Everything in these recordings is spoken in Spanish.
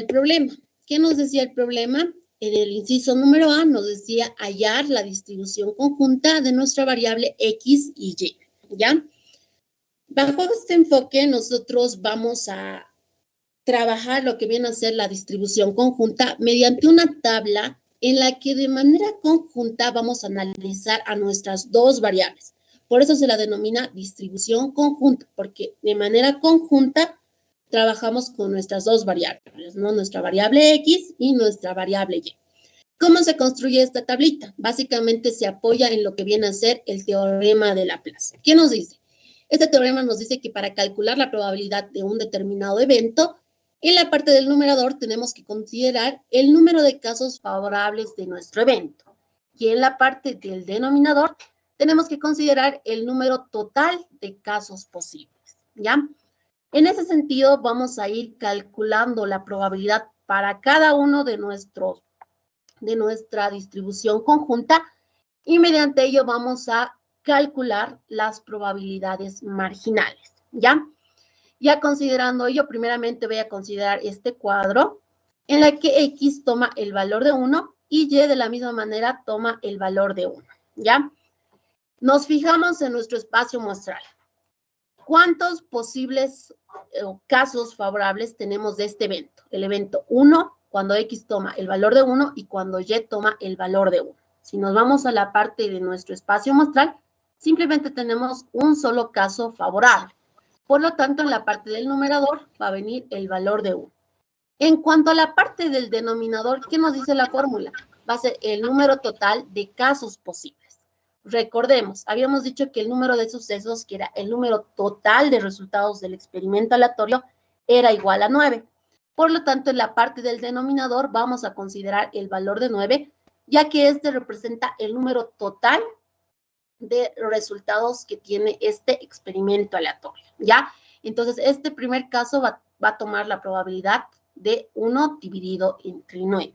problema. ¿Qué nos decía el problema? En el inciso número A nos decía hallar la distribución conjunta de nuestra variable X y Y, ¿ya? Bajo este enfoque, nosotros vamos a trabajar lo que viene a ser la distribución conjunta mediante una tabla en la que de manera conjunta vamos a analizar a nuestras dos variables. Por eso se la denomina distribución conjunta, porque de manera conjunta trabajamos con nuestras dos variables, ¿no? Nuestra variable X y nuestra variable Y. ¿Cómo se construye esta tablita? Básicamente se apoya en lo que viene a ser el teorema de Laplace. ¿Qué nos dice? Este teorema nos dice que para calcular la probabilidad de un determinado evento, en la parte del numerador tenemos que considerar el número de casos favorables de nuestro evento. Y en la parte del denominador tenemos que considerar el número total de casos posibles, ¿ya? En ese sentido, vamos a ir calculando la probabilidad para cada uno de nuestra distribución conjunta y mediante ello vamos a calcular las probabilidades marginales, ¿ya? Ya considerando ello, primeramente voy a considerar este cuadro en la que X toma el valor de 1 y Y de la misma manera toma el valor de 1, ¿ya? Nos fijamos en nuestro espacio muestral. ¿Cuántos posibles casos favorables tenemos de este evento? El evento 1, cuando X toma el valor de 1 y cuando Y toma el valor de 1. Si nos vamos a la parte de nuestro espacio muestral, simplemente tenemos un solo caso favorable. Por lo tanto, en la parte del numerador va a venir el valor de 1. En cuanto a la parte del denominador, ¿qué nos dice la fórmula? Va a ser el número total de casos posibles. Recordemos, habíamos dicho que el número de sucesos, que era el número total de resultados del experimento aleatorio, era igual a 9. Por lo tanto, en la parte del denominador vamos a considerar el valor de 9, ya que este representa el número total de resultados que tiene este experimento aleatorio, ¿ya? Entonces, este primer caso va a tomar la probabilidad de 1 dividido entre 9.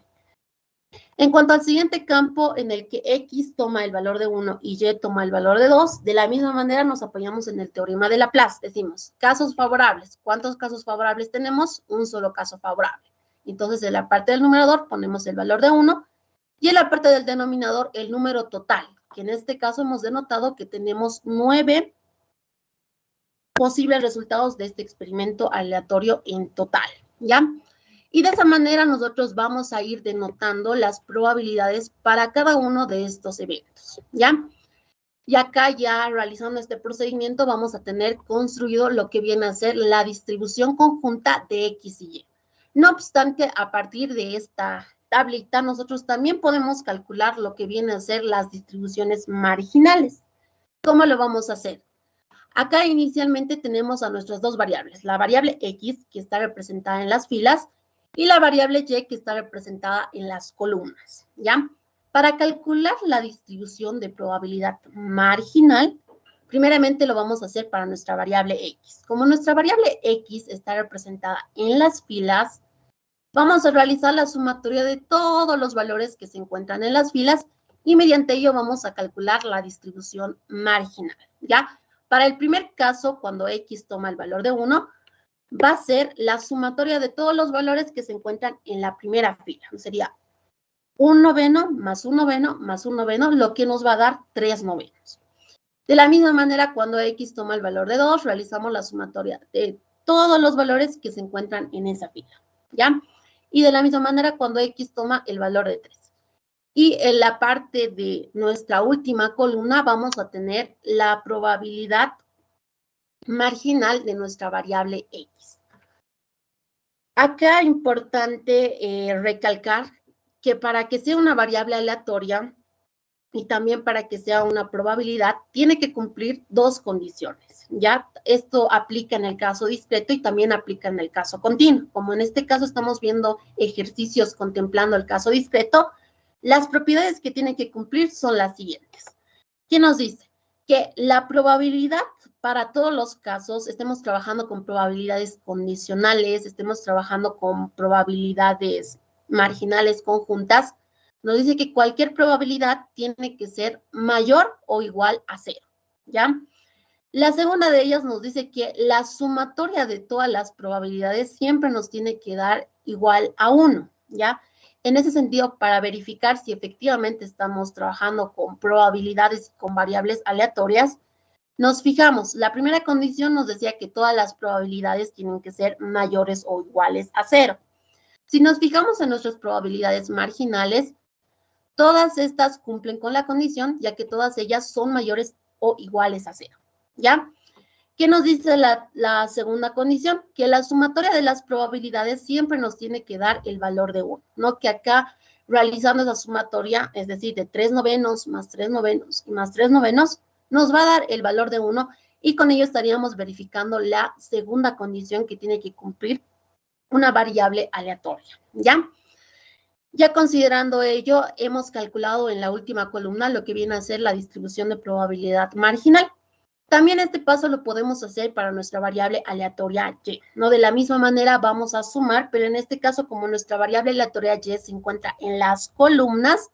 En cuanto al siguiente campo en el que X toma el valor de 1 y Y toma el valor de 2, de la misma manera nos apoyamos en el teorema de Laplace. Decimos, casos favorables. ¿Cuántos casos favorables tenemos? Un solo caso favorable. Entonces, en la parte del numerador ponemos el valor de 1 y en la parte del denominador el número total, que en este caso hemos denotado que tenemos 9 posibles resultados de este experimento aleatorio en total, ¿ya? Y de esa manera nosotros vamos a ir denotando las probabilidades para cada uno de estos eventos, ¿ya? Y acá ya realizando este procedimiento vamos a tener construido lo que viene a ser la distribución conjunta de X y Y. No obstante, a partir de esta tablita nosotros también podemos calcular lo que viene a ser las distribuciones marginales. ¿Cómo lo vamos a hacer? Acá inicialmente tenemos a nuestras dos variables, la variable X, que está representada en las filas, y la variable Y, que está representada en las columnas, ¿ya? Para calcular la distribución de probabilidad marginal, primeramente lo vamos a hacer para nuestra variable X. Como nuestra variable X está representada en las filas, vamos a realizar la sumatoria de todos los valores que se encuentran en las filas y mediante ello vamos a calcular la distribución marginal, ¿ya? Para el primer caso, cuando X toma el valor de 1, va a ser la sumatoria de todos los valores que se encuentran en la primera fila. Sería 1 noveno más 1 noveno más 1 noveno, lo que nos va a dar 3 novenos. De la misma manera, cuando X toma el valor de 2, realizamos la sumatoria de todos los valores que se encuentran en esa fila, ¿ya? Y de la misma manera, cuando X toma el valor de 3. Y en la parte de nuestra última columna vamos a tener la probabilidad marginal de nuestra variable X. Acá es importante recalcar que para que sea una variable aleatoria y también para que sea una probabilidad, tiene que cumplir dos condiciones, ¿ya? Esto aplica en el caso discreto y también aplica en el caso continuo. Como en este caso estamos viendo ejercicios contemplando el caso discreto, las propiedades que tienen que cumplir son las siguientes. ¿Qué nos dice? Que la probabilidad para todos los casos, estemos trabajando con probabilidades condicionales, estemos trabajando con probabilidades marginales conjuntas, nos dice que cualquier probabilidad tiene que ser mayor o igual a 0, ¿ya? La segunda de ellas nos dice que la sumatoria de todas las probabilidades siempre nos tiene que dar igual a 1, ¿ya? En ese sentido, para verificar si efectivamente estamos trabajando con probabilidades y con variables aleatorias, nos fijamos, la primera condición nos decía que todas las probabilidades tienen que ser mayores o iguales a 0. Si nos fijamos en nuestras probabilidades marginales, todas estas cumplen con la condición, ya que todas ellas son mayores o iguales a 0, ¿ya? ¿Qué nos dice la segunda condición? Que la sumatoria de las probabilidades siempre nos tiene que dar el valor de 1, ¿no? Que acá, realizando esa sumatoria, es decir, de 3 novenos más 3 novenos y más 3 novenos, nos va a dar el valor de 1 y con ello estaríamos verificando la segunda condición que tiene que cumplir una variable aleatoria, ¿ya? Ya considerando ello, hemos calculado en la última columna lo que viene a ser la distribución de probabilidad marginal. También este paso lo podemos hacer para nuestra variable aleatoria y, ¿no? De la misma manera vamos a sumar, pero en este caso, como nuestra variable aleatoria y se encuentra en las columnas,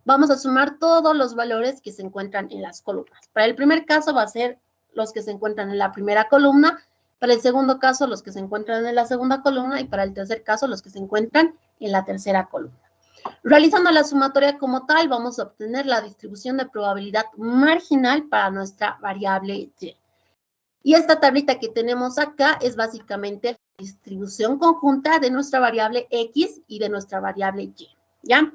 vamos a sumar todos los valores que se encuentran en las columnas. Para el primer caso va a ser los que se encuentran en la primera columna, para el segundo caso los que se encuentran en la segunda columna y para el tercer caso los que se encuentran en la tercera columna. Realizando la sumatoria como tal, vamos a obtener la distribución de probabilidad marginal para nuestra variable y. Y esta tablita que tenemos acá es básicamente la distribución conjunta de nuestra variable x y de nuestra variable y, ¿ya?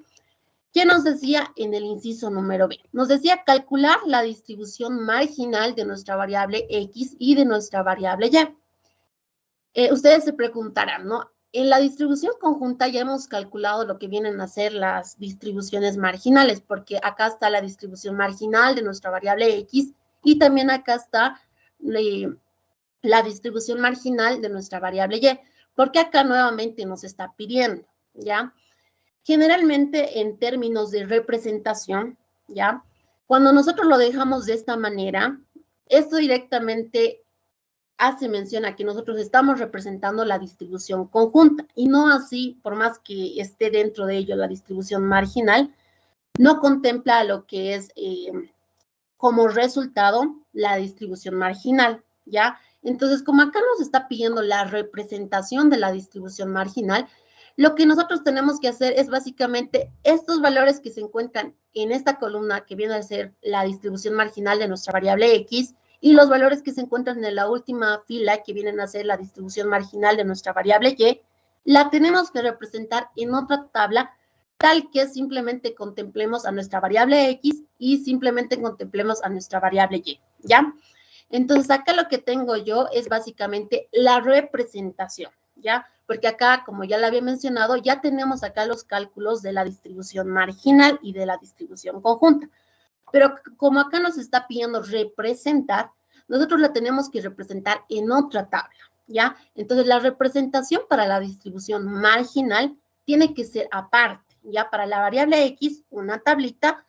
¿Qué nos decía en el inciso número B? Nos decía calcular la distribución marginal de nuestra variable x y de nuestra variable y. Ustedes se preguntarán, ¿no? En la distribución conjunta ya hemos calculado lo que vienen a ser las distribuciones marginales, porque acá está la distribución marginal de nuestra variable x y también acá está la distribución marginal de nuestra variable y, porque acá nuevamente nos está pidiendo, ¿ya? Generalmente en términos de representación, ¿ya? Cuando nosotros lo dejamos de esta manera, esto directamente hace mención a que nosotros estamos representando la distribución conjunta y no así, por más que esté dentro de ello la distribución marginal, no contempla lo que es como resultado la distribución marginal, ¿ya? Entonces, como acá nos está pidiendo la representación de la distribución marginal, lo que nosotros tenemos que hacer es básicamente estos valores que se encuentran en esta columna que viene a ser la distribución marginal de nuestra variable x, y los valores que se encuentran en la última fila, que vienen a ser la distribución marginal de nuestra variable y, la tenemos que representar en otra tabla, tal que simplemente contemplemos a nuestra variable x y simplemente contemplemos a nuestra variable y, ¿ya? Entonces, acá lo que tengo yo es básicamente la representación, ¿ya? Porque acá, como ya lo había mencionado, ya tenemos acá los cálculos de la distribución marginal y de la distribución conjunta. Pero como acá nos está pidiendo representar, nosotros la tenemos que representar en otra tabla, ¿ya? Entonces, la representación para la distribución marginal tiene que ser aparte, ¿ya? Para la variable x, una tablita,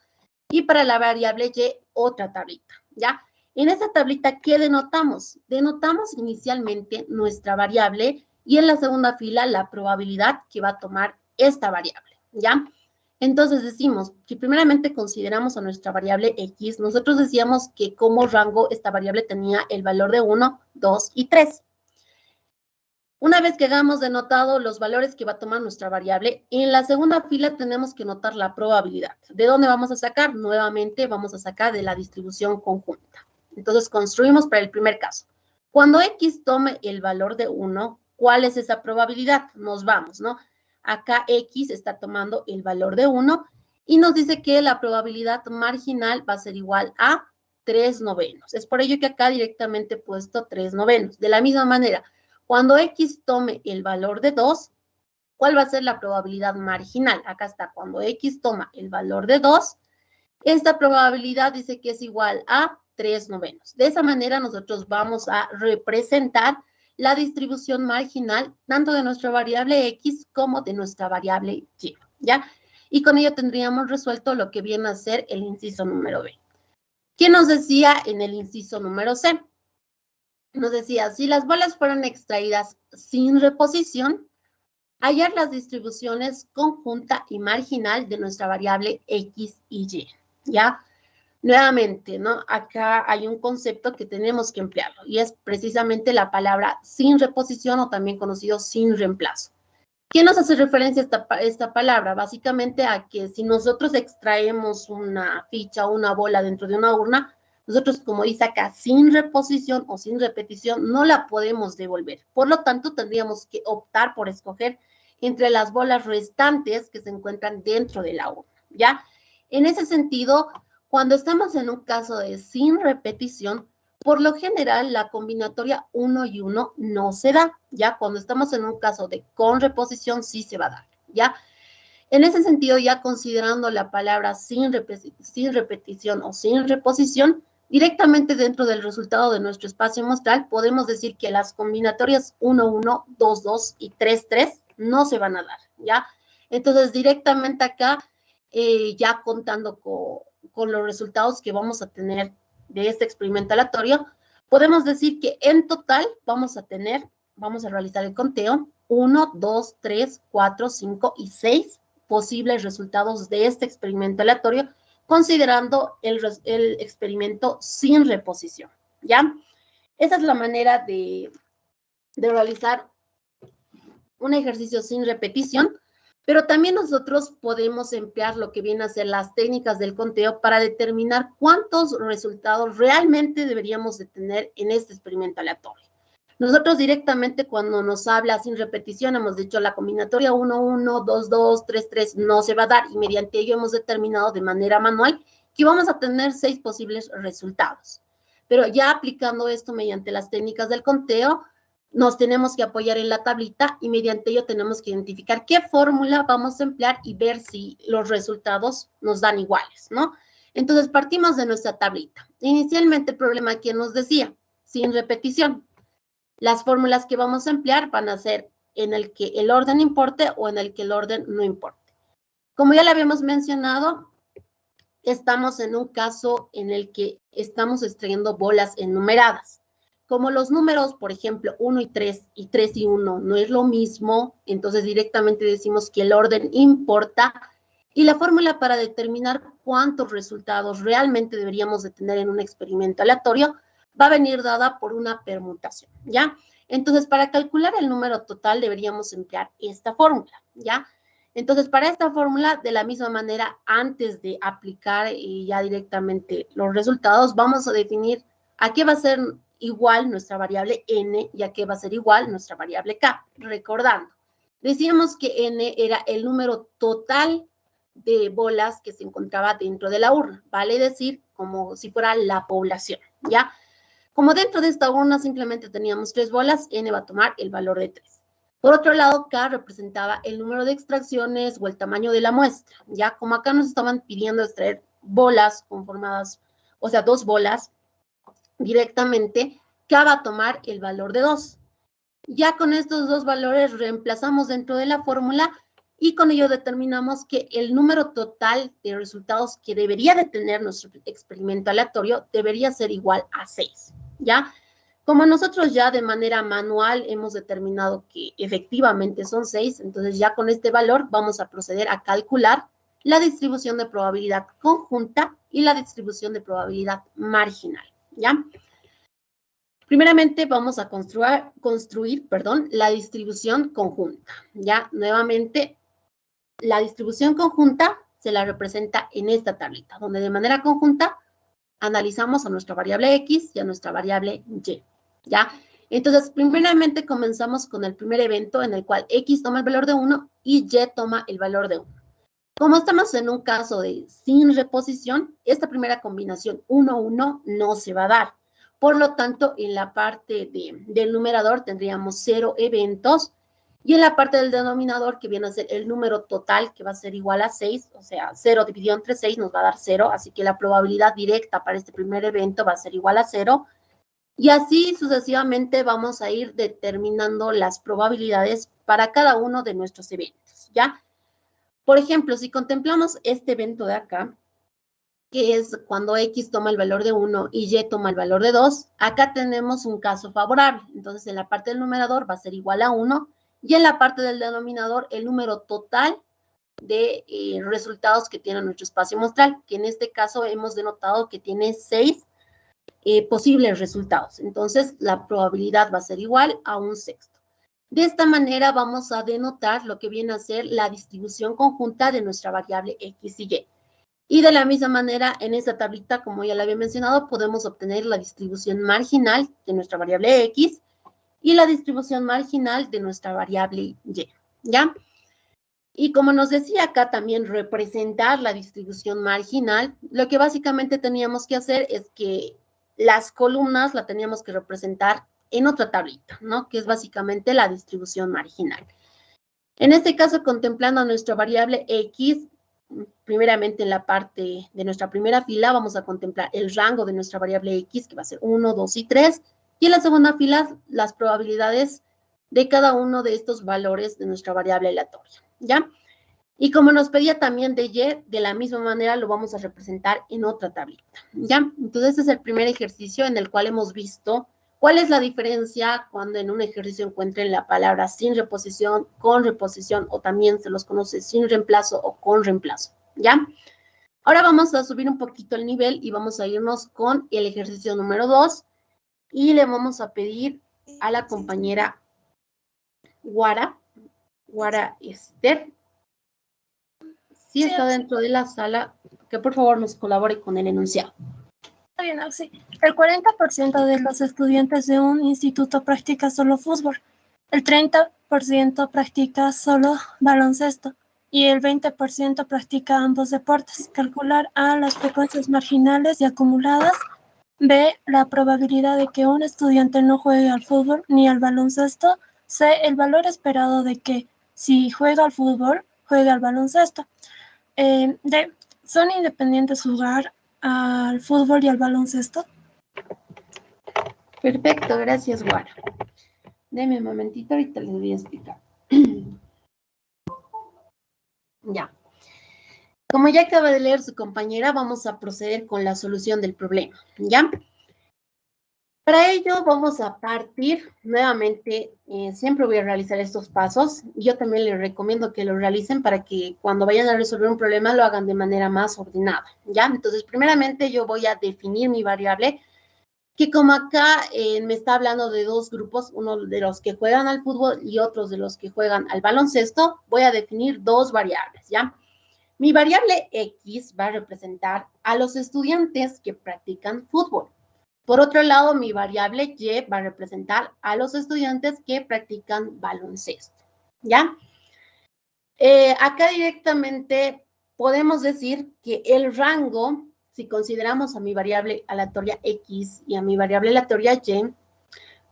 y para la variable y, otra tablita, ¿ya? En esa tablita, ¿qué denotamos? Denotamos inicialmente nuestra variable y en la segunda fila la probabilidad que va a tomar esta variable, ¿ya? Entonces decimos, si primeramente consideramos a nuestra variable x, nosotros decíamos que como rango esta variable tenía el valor de 1, 2 y 3. Una vez que hagamos denotado los valores que va a tomar nuestra variable, en la segunda fila tenemos que notar la probabilidad. ¿De dónde vamos a sacar? Nuevamente vamos a sacar de la distribución conjunta. Entonces construimos para el primer caso. Cuando x tome el valor de 1, ¿cuál es esa probabilidad? Nos vamos, ¿no? Acá x está tomando el valor de 1 y nos dice que la probabilidad marginal va a ser igual a 3 novenos. Es por ello que acá directamente he puesto 3 novenos. De la misma manera, cuando x tome el valor de 2, ¿cuál va a ser la probabilidad marginal? Acá está, cuando x toma el valor de 2, esta probabilidad dice que es igual a 3 novenos. De esa manera nosotros vamos a representar la distribución marginal tanto de nuestra variable x como de nuestra variable y, ¿ya? Y con ello tendríamos resuelto lo que viene a ser el inciso número B. ¿Qué nos decía en el inciso número C? Nos decía, si las bolas fueron extraídas sin reposición, hallar las distribuciones conjunta y marginal de nuestra variable x y y, ¿ya? Nuevamente, ¿no? Acá hay un concepto que tenemos que emplearlo y es precisamente la palabra sin reposición o también conocido sin reemplazo. ¿Qué nos hace referencia esta palabra? Básicamente a que si nosotros extraemos una ficha o una bola dentro de una urna, nosotros, como dice acá, sin reposición o sin repetición, no la podemos devolver. Por lo tanto, tendríamos que optar por escoger entre las bolas restantes que se encuentran dentro de la urna, ¿ya? En ese sentido, cuando estamos en un caso de sin repetición, por lo general, la combinatoria 1 y 1 no se da, ¿ya? Cuando estamos en un caso de con reposición, sí se va a dar, ¿ya? En ese sentido, ya considerando la palabra sin repetición o sin reposición, directamente dentro del resultado de nuestro espacio muestral, podemos decir que las combinatorias 1, 1, 2, 2 y 3, 3 no se van a dar, ¿ya? Entonces, directamente acá, ya contando con los resultados que vamos a tener de este experimento aleatorio, podemos decir que en total vamos a realizar el conteo, 1, 2, 3, 4, 5 y 6 posibles resultados de este experimento aleatorio, considerando el experimento sin reposición, ¿ya? Esa es la manera de realizar un ejercicio sin repetición, pero también nosotros podemos emplear lo que viene a ser las técnicas del conteo para determinar cuántos resultados realmente deberíamos de tener en este experimento aleatorio. Nosotros directamente cuando nos habla sin repetición, hemos dicho la combinatoria 1, 1, 2, 2, 3, 3 no se va a dar y mediante ello hemos determinado de manera manual que vamos a tener 6 posibles resultados. Pero ya aplicando esto mediante las técnicas del conteo, nos tenemos que apoyar en la tablita y mediante ello tenemos que identificar qué fórmula vamos a emplear y ver si los resultados nos dan iguales, ¿no? Entonces partimos de nuestra tablita. Inicialmente el problema que nos decía, sin repetición. Las fórmulas que vamos a emplear van a ser en el que el orden importe o en el que el orden no importe. Como ya le habíamos mencionado, estamos en un caso en el que estamos extrayendo bolas enumeradas. Como los números, por ejemplo, 1 y 3 y 3 y 1 no es lo mismo, entonces directamente decimos que el orden importa y la fórmula para determinar cuántos resultados realmente deberíamos de tener en un experimento aleatorio va a venir dada por una permutación, ¿ya? Entonces, para calcular el número total deberíamos emplear esta fórmula, ¿ya? Entonces, para esta fórmula, de la misma manera, antes de aplicar ya directamente los resultados, vamos a definir a qué va a ser igual nuestra variable n y a qué va a ser igual nuestra variable k. Recordando, decíamos que n era el número total de bolas que se encontraba dentro de la urna, vale decir, como si fuera la población, ¿ya? Como dentro de esta urna simplemente teníamos 3 bolas, n va a tomar el valor de 3. Por otro lado, K representaba el número de extracciones o el tamaño de la muestra, ya como acá nos estaban pidiendo extraer bolas conformadas, o sea, 2 bolas directamente, K va a tomar el valor de 2. Ya con estos 2 valores reemplazamos dentro de la fórmula y con ello determinamos que el número total de resultados que debería de tener nuestro experimento aleatorio debería ser igual a 6, ¿ya? Como nosotros ya de manera manual hemos determinado que efectivamente son 6, entonces ya con este valor vamos a proceder a calcular la distribución de probabilidad conjunta y la distribución de probabilidad marginal, ¿ya? Primeramente vamos a construir, la distribución conjunta, ¿ya? Nuevamente, la distribución conjunta se la representa en esta tablita, donde de manera conjunta analizamos a nuestra variable X y a nuestra variable Y, ¿ya? Entonces, primeramente comenzamos con el primer evento en el cual X toma el valor de 1 y Y toma el valor de 1. Como estamos en un caso de sin reposición, esta primera combinación 1, 1 no se va a dar. Por lo tanto, en la parte del numerador tendríamos 0 eventos y en la parte del denominador, que viene a ser el número total, que va a ser igual a 6, o sea, 0 dividido entre 6 nos va a dar 0, así que la probabilidad directa para este primer evento va a ser igual a 0. Y así sucesivamente vamos a ir determinando las probabilidades para cada uno de nuestros eventos, ¿ya? Por ejemplo, si contemplamos este evento de acá, que es cuando X toma el valor de 1 y Y toma el valor de 2, acá tenemos un caso favorable. Entonces, en la parte del numerador va a ser igual a 1 y en la parte del denominador el número total de resultados que tiene nuestro espacio muestral, que en este caso hemos denotado que tiene 6 posibles resultados. Entonces, la probabilidad va a ser igual a 1/6. De esta manera vamos a denotar lo que viene a ser la distribución conjunta de nuestra variable X y Y. Y de la misma manera, en esta tablita, como ya la había mencionado, podemos obtener la distribución marginal de nuestra variable X y la distribución marginal de nuestra variable Y, ¿ya? Y como nos decía acá también representar la distribución marginal, lo que básicamente teníamos que hacer es que las columnas la teníamos que representar en otra tablita, ¿no? Que es básicamente la distribución marginal. En este caso, contemplando nuestra variable X, primeramente en la parte de nuestra primera fila vamos a contemplar el rango de nuestra variable X, que va a ser 1, 2 y 3, y en la segunda fila las probabilidades de cada uno de estos valores de nuestra variable aleatoria, ¿ya? Y como nos pedía también de Y, de la misma manera lo vamos a representar en otra tablita, ¿ya? Entonces, este es el primer ejercicio en el cual hemos visto cuál es la diferencia cuando en un ejercicio encuentren la palabra sin reposición, con reposición, o también se los conoce sin reemplazo o con reemplazo, ¿ya? Ahora vamos a subir un poquito el nivel y vamos a irnos con el ejercicio número 2 y le vamos a pedir a la compañera Guara Esther, si está dentro de la sala, que por favor nos colabore con el enunciado. Está bien, sí. El 40% de los estudiantes de un instituto practica solo fútbol, el 30% practica solo baloncesto y el 20% practica ambos deportes. Calcular A, las frecuencias marginales y acumuladas. B, la probabilidad de que un estudiante no juegue al fútbol ni al baloncesto. C, el valor esperado de que, si juega al fútbol, juegue al baloncesto. D, ¿son independientes jugar al fútbol y al baloncesto? Perfecto, gracias, Guara. Deme un momentito, ahorita les voy a explicar. Ya. Como ya acaba de leer su compañera, vamos a proceder con la solución del problema, ¿ya? Para ello vamos a partir nuevamente, siempre voy a realizar estos pasos. Yo también les recomiendo que lo realicen para que cuando vayan a resolver un problema lo hagan de manera más ordenada, ¿ya? Entonces, primeramente yo voy a definir mi variable, que como acá me está hablando de dos grupos, uno de los que juegan al fútbol y otros de los que juegan al baloncesto, voy a definir dos variables, ¿ya? Mi variable X va a representar a los estudiantes que practican fútbol. Por otro lado, mi variable Y va a representar a los estudiantes que practican baloncesto, ¿ya? Acá directamente podemos decir que el rango, si consideramos a mi variable aleatoria X y a mi variable aleatoria Y,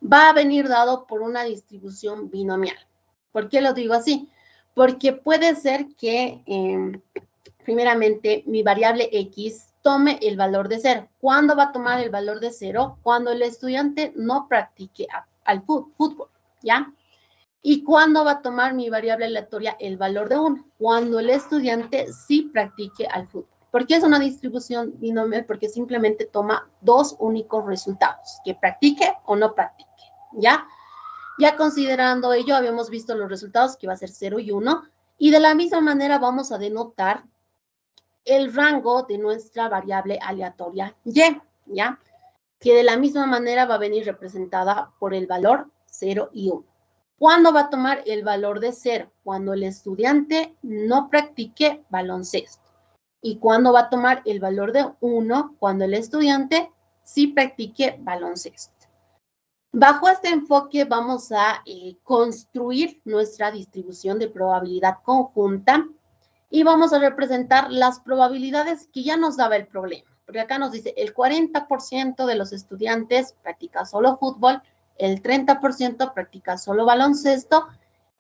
va a venir dado por una distribución binomial. ¿Por qué lo digo así? Porque puede ser que, primeramente, mi variable X tome el valor de 0. ¿Cuándo va a tomar el valor de 0? Cuando el estudiante no practique al fútbol, ¿ya? ¿Y cuándo va a tomar mi variable aleatoria el valor de 1? Cuando el estudiante sí practique al fútbol. ¿Por qué es una distribución binomial? Porque simplemente toma dos únicos resultados, que practique o no practique, ¿ya? Ya considerando ello, habíamos visto los resultados que va a ser 0 y 1, y de la misma manera vamos a denotar el rango de nuestra variable aleatoria Y, ¿ya? Que de la misma manera va a venir representada por el valor 0 y 1. ¿Cuándo va a tomar el valor de 0? Cuando el estudiante no practique baloncesto. ¿Y cuándo va a tomar el valor de 1? Cuando el estudiante sí practique baloncesto. Bajo este enfoque vamos a construir nuestra distribución de probabilidad conjunta y vamos a representar las probabilidades que ya nos daba el problema. Porque acá nos dice el 40% de los estudiantes practica solo fútbol, el 30% practica solo baloncesto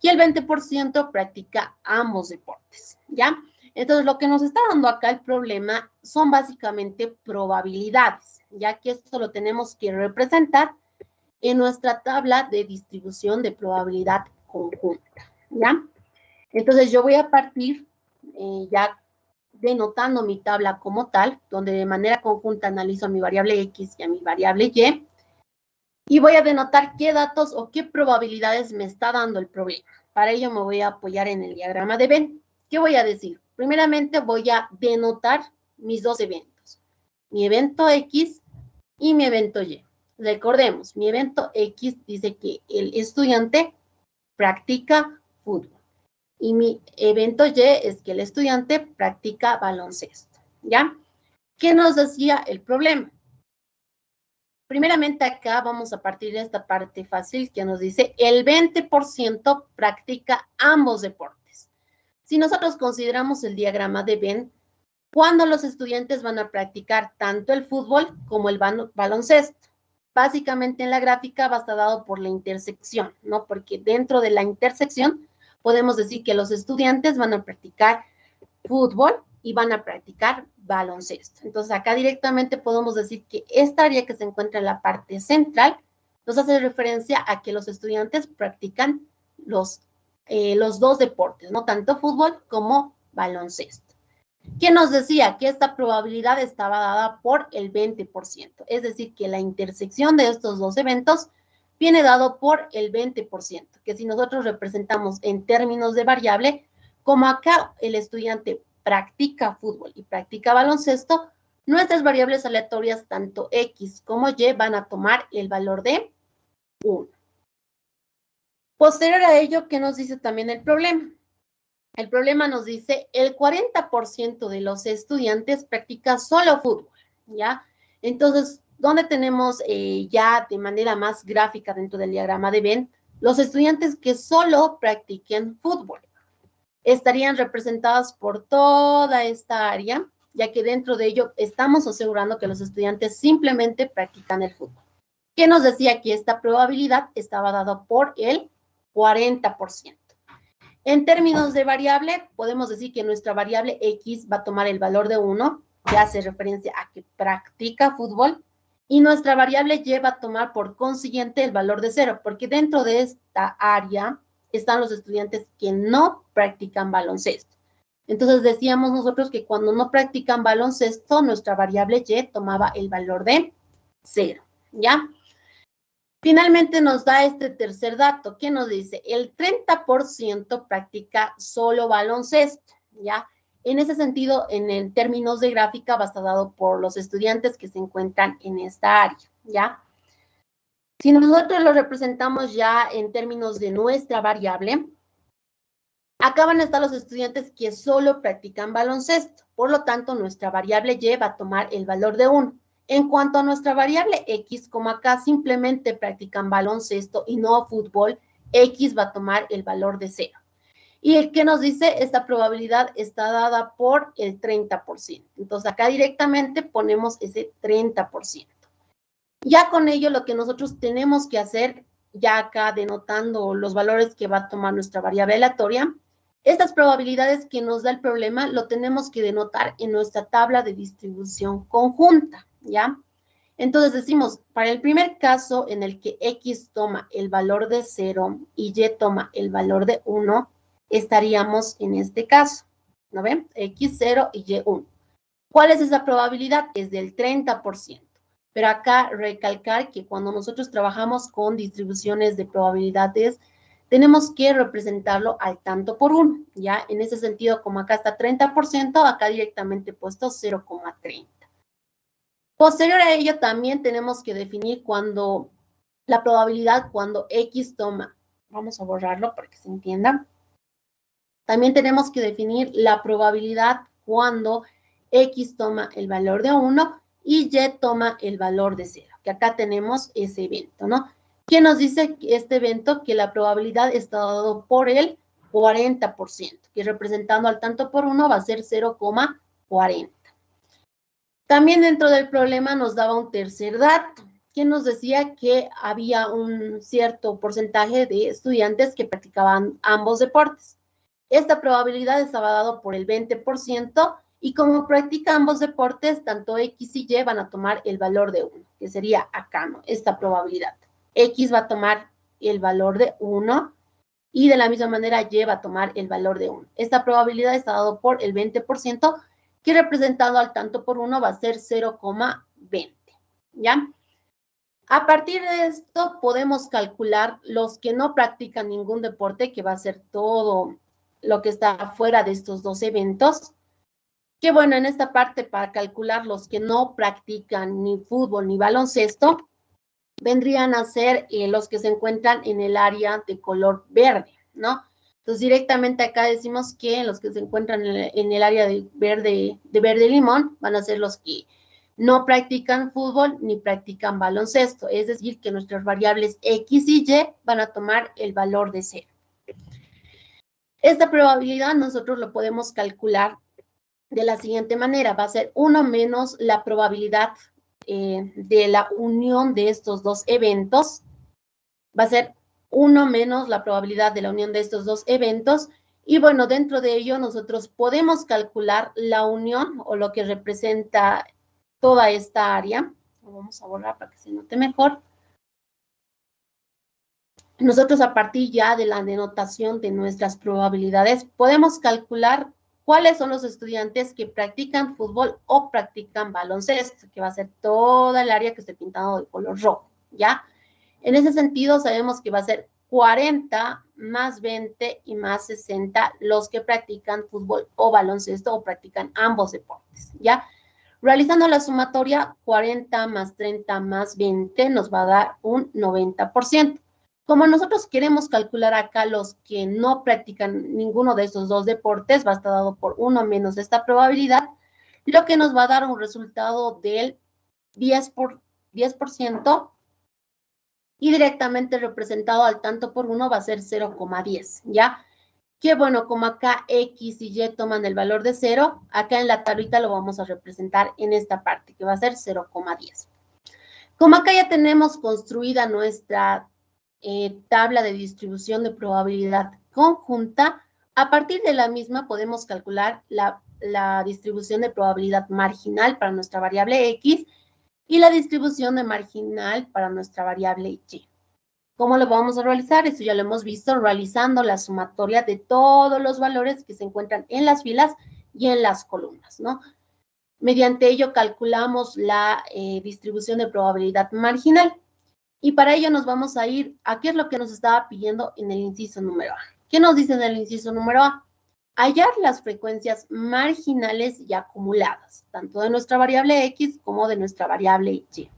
y el 20% practica ambos deportes, ¿ya? Entonces, lo que nos está dando acá el problema son básicamente probabilidades, ya que esto lo tenemos que representar en nuestra tabla de distribución de probabilidad conjunta, ¿ya? Entonces, yo voy a partir ya denotando mi tabla como tal, donde de manera conjunta analizo a mi variable X y a mi variable y voy a denotar qué datos o qué probabilidades me está dando el problema. Para ello me voy a apoyar en el diagrama de Venn. ¿Qué voy a decir? Primeramente voy a denotar mis dos eventos, mi evento X y mi evento Y. Recordemos, mi evento X dice que el estudiante practica fútbol. Y mi evento Y es que el estudiante practica baloncesto, ¿ya? ¿Qué nos decía el problema? Primeramente acá vamos a partir de esta parte fácil que nos dice el 20% practica ambos deportes. Si nosotros consideramos el diagrama de Venn, ¿cuándo los estudiantes van a practicar tanto el fútbol como el baloncesto? Básicamente en la gráfica va a estar dado por la intersección, ¿no? Porque dentro de la intersección podemos decir que los estudiantes van a practicar fútbol y van a practicar baloncesto. Entonces, acá directamente podemos decir que esta área que se encuentra en la parte central nos hace referencia a que los estudiantes practican los dos deportes, ¿no? Tanto fútbol como baloncesto. ¿Quién nos decía que esta probabilidad estaba dada por el 20%? Es decir, que la intersección de estos dos eventos viene dado por el 20%, que si nosotros representamos en términos de variable, como acá el estudiante practica fútbol y practica baloncesto, nuestras variables aleatorias, tanto X como Y, van a tomar el valor de 1. Posterior a ello, ¿qué nos dice también el problema? El problema nos dice el 40% de los estudiantes practica solo fútbol, ¿ya? Entonces, ¿dónde tenemos ya de manera más gráfica dentro del diagrama de Venn los estudiantes que solo practiquen fútbol? Estarían representados por toda esta área, ya que dentro de ello estamos asegurando que los estudiantes simplemente practican el fútbol. ¿Qué nos decía que esta probabilidad estaba dada por el 40%? En términos de variable, podemos decir que nuestra variable X va a tomar el valor de 1, que hace referencia a que practica fútbol, y nuestra variable Y va a tomar por consiguiente el valor de 0, porque dentro de esta área están los estudiantes que no practican baloncesto. Entonces decíamos nosotros que cuando no practican baloncesto, nuestra variable Y tomaba el valor de 0, ¿ya? Finalmente nos da este tercer dato, que nos dice el 30% practica solo baloncesto, ¿ya? En ese sentido, en términos de gráfica, va a estar dado por los estudiantes que se encuentran en esta área, ¿ya? Si nosotros lo representamos ya en términos de nuestra variable, acá van a estar los estudiantes que solo practican baloncesto. Por lo tanto, nuestra variable Y va a tomar el valor de 1. En cuanto a nuestra variable X, como acá simplemente practican baloncesto y no fútbol, X va a tomar el valor de 0. Y el que nos dice, esta probabilidad está dada por el 30%. Entonces, acá directamente ponemos ese 30%. Ya con ello, lo que nosotros tenemos que hacer, ya acá denotando los valores que va a tomar nuestra variable aleatoria, estas probabilidades que nos da el problema lo tenemos que denotar en nuestra tabla de distribución conjunta, ¿ya? Entonces decimos, para el primer caso en el que X toma el valor de 0 y Y toma el valor de 1, estaríamos en este caso, ¿no ven? X 0 y Y 1. ¿Cuál es esa probabilidad? Es del 30%. Pero acá recalcar que cuando nosotros trabajamos con distribuciones de probabilidades, tenemos que representarlo al tanto por 1, ¿ya? En ese sentido, como acá está 30%, acá directamente he puesto 0,30. Posterior a ello, también tenemos que definir la probabilidad cuando X toma, vamos a borrarlo para que se entienda. También tenemos que definir la probabilidad cuando X toma el valor de 1 y Y toma el valor de 0, que acá tenemos ese evento, ¿no? ¿Qué nos dice este evento? Que la probabilidad está dado por el 40%, que representando al tanto por 1 va a ser 0,40. También dentro del problema nos daba un tercer dato, que nos decía que había un cierto porcentaje de estudiantes que practicaban ambos deportes. Esta probabilidad estaba dado por el 20%, y como practica ambos deportes, tanto X y Y van a tomar el valor de 1, que sería acá, ¿no? Esta probabilidad. X va a tomar el valor de 1 y de la misma manera Y va a tomar el valor de 1. Esta probabilidad está dado por el 20%, que representado al tanto por 1 va a ser 0,20, ¿ya? A partir de esto podemos calcular los que no practican ningún deporte, que va a ser todo lo que está fuera de estos dos eventos. Que bueno, en esta parte para calcular los que no practican ni fútbol ni baloncesto, vendrían a ser los que se encuentran en el área de color verde, ¿no? Entonces, directamente acá decimos que los que se encuentran en el área de verde limón van a ser los que no practican fútbol ni practican baloncesto, es decir, que nuestras variables X y Y van a tomar el valor de 0. Esta probabilidad nosotros lo podemos calcular de la siguiente manera, va a ser 1 menos la probabilidad de la unión de estos dos eventos, va a ser 1 menos la probabilidad de la unión de estos dos eventos, y bueno, dentro de ello nosotros podemos calcular la unión o lo que representa toda esta área. Lo vamos a borrar para que se note mejor. Nosotros a partir ya de la denotación de nuestras probabilidades podemos calcular cuáles son los estudiantes que practican fútbol o practican baloncesto, que va a ser toda el área que esté pintado de color rojo, ¿ya? En ese sentido sabemos que va a ser 40 más 20 y más 60 los que practican fútbol o baloncesto o practican ambos deportes, ¿ya? Realizando la sumatoria, 40 más 30 más 20 nos va a dar un 90%. Como nosotros queremos calcular acá los que no practican ninguno de esos dos deportes, va a estar dado por 1 menos esta probabilidad, lo que nos va a dar un resultado del 10%, y directamente representado al tanto por 1 va a ser 0,10, ¿ya? Que bueno, como acá X y Y toman el valor de 0, acá en la tablita lo vamos a representar en esta parte, que va a ser 0,10. Como acá ya tenemos construida nuestra tabla de distribución de probabilidad conjunta, a partir de la misma podemos calcular la distribución de probabilidad marginal para nuestra variable X y la distribución de marginal para nuestra variable Y. ¿Cómo lo vamos a realizar? Esto ya lo hemos visto realizando la sumatoria de todos los valores que se encuentran en las filas y en las columnas, ¿no? Mediante ello calculamos la distribución de probabilidad marginal. Y para ello nos vamos a ir a qué es lo que nos estaba pidiendo en el inciso número A. ¿Qué nos dice en el inciso número A? Hallar las frecuencias marginales y acumuladas, tanto de nuestra variable X como de nuestra variable Y.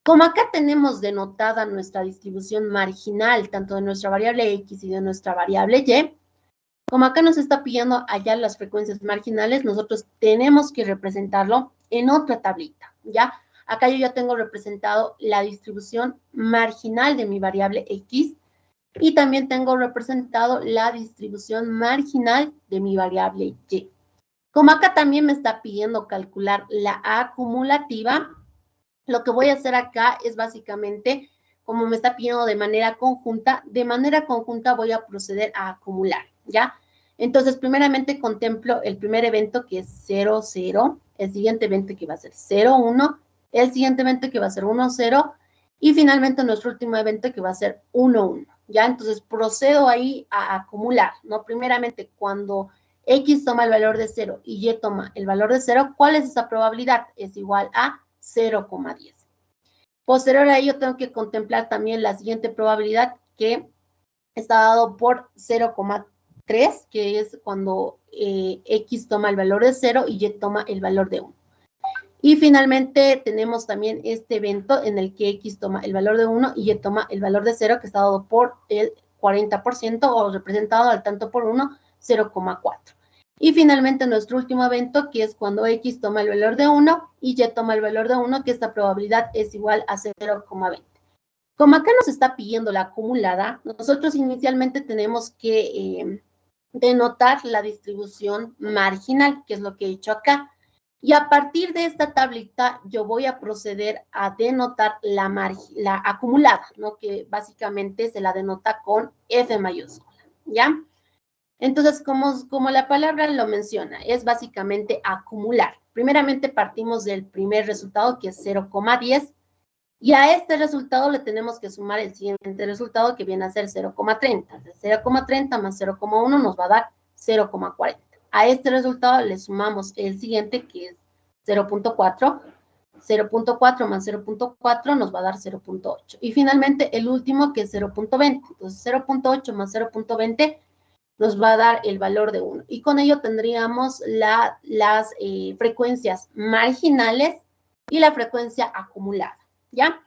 Como acá tenemos denotada nuestra distribución marginal, tanto de nuestra variable X y de nuestra variable Y, como acá nos está pidiendo hallar las frecuencias marginales, nosotros tenemos que representarlo en otra tablita, ¿ya? Acá yo ya tengo representado la distribución marginal de mi variable X y también tengo representado la distribución marginal de mi variable Y. Como acá también me está pidiendo calcular la acumulativa, lo que voy a hacer acá es básicamente, como me está pidiendo de manera conjunta voy a proceder a acumular, ¿ya? Entonces, primeramente contemplo el primer evento que es 0, 0, el siguiente evento que va a ser 0, 1, el siguiente evento que va a ser 1, 0, y finalmente nuestro último evento que va a ser 1, 1, ¿ya? Entonces, procedo ahí a acumular, ¿no? Primeramente, cuando X toma el valor de 0 y Y toma el valor de 0, ¿cuál es esa probabilidad? Es igual a 0,10. Posterior a ello, tengo que contemplar también la siguiente probabilidad que está dado por 0,3, que es cuando X toma el valor de 0 y Y toma el valor de 1. Y finalmente tenemos también este evento en el que X toma el valor de 1 y Y toma el valor de 0, que está dado por el 40% o representado al tanto por 1, 0,4. Y finalmente nuestro último evento, que es cuando X toma el valor de 1 y Y toma el valor de 1, que esta probabilidad es igual a 0,20. Como acá nos está pidiendo la acumulada, nosotros inicialmente tenemos que denotar la distribución marginal, que es lo que he hecho acá. Y a partir de esta tablita yo voy a proceder a denotar la acumulada, ¿no? Que básicamente se la denota con F mayúscula, ¿ya? Entonces, como la palabra lo menciona, es básicamente acumular. Primeramente partimos del primer resultado, que es 0,10, y a este resultado le tenemos que sumar el siguiente resultado, que viene a ser 0,30. 0,30 más 0,1 nos va a dar 0,40. A este resultado le sumamos el siguiente, que es 0,4. 0,4 más 0,4 nos va a dar 0,8. Y finalmente el último, que es 0,20. Entonces, 0,8 más 0,20 nos va a dar el valor de 1. Y con ello tendríamos las frecuencias marginales y la frecuencia acumulada, ¿ya?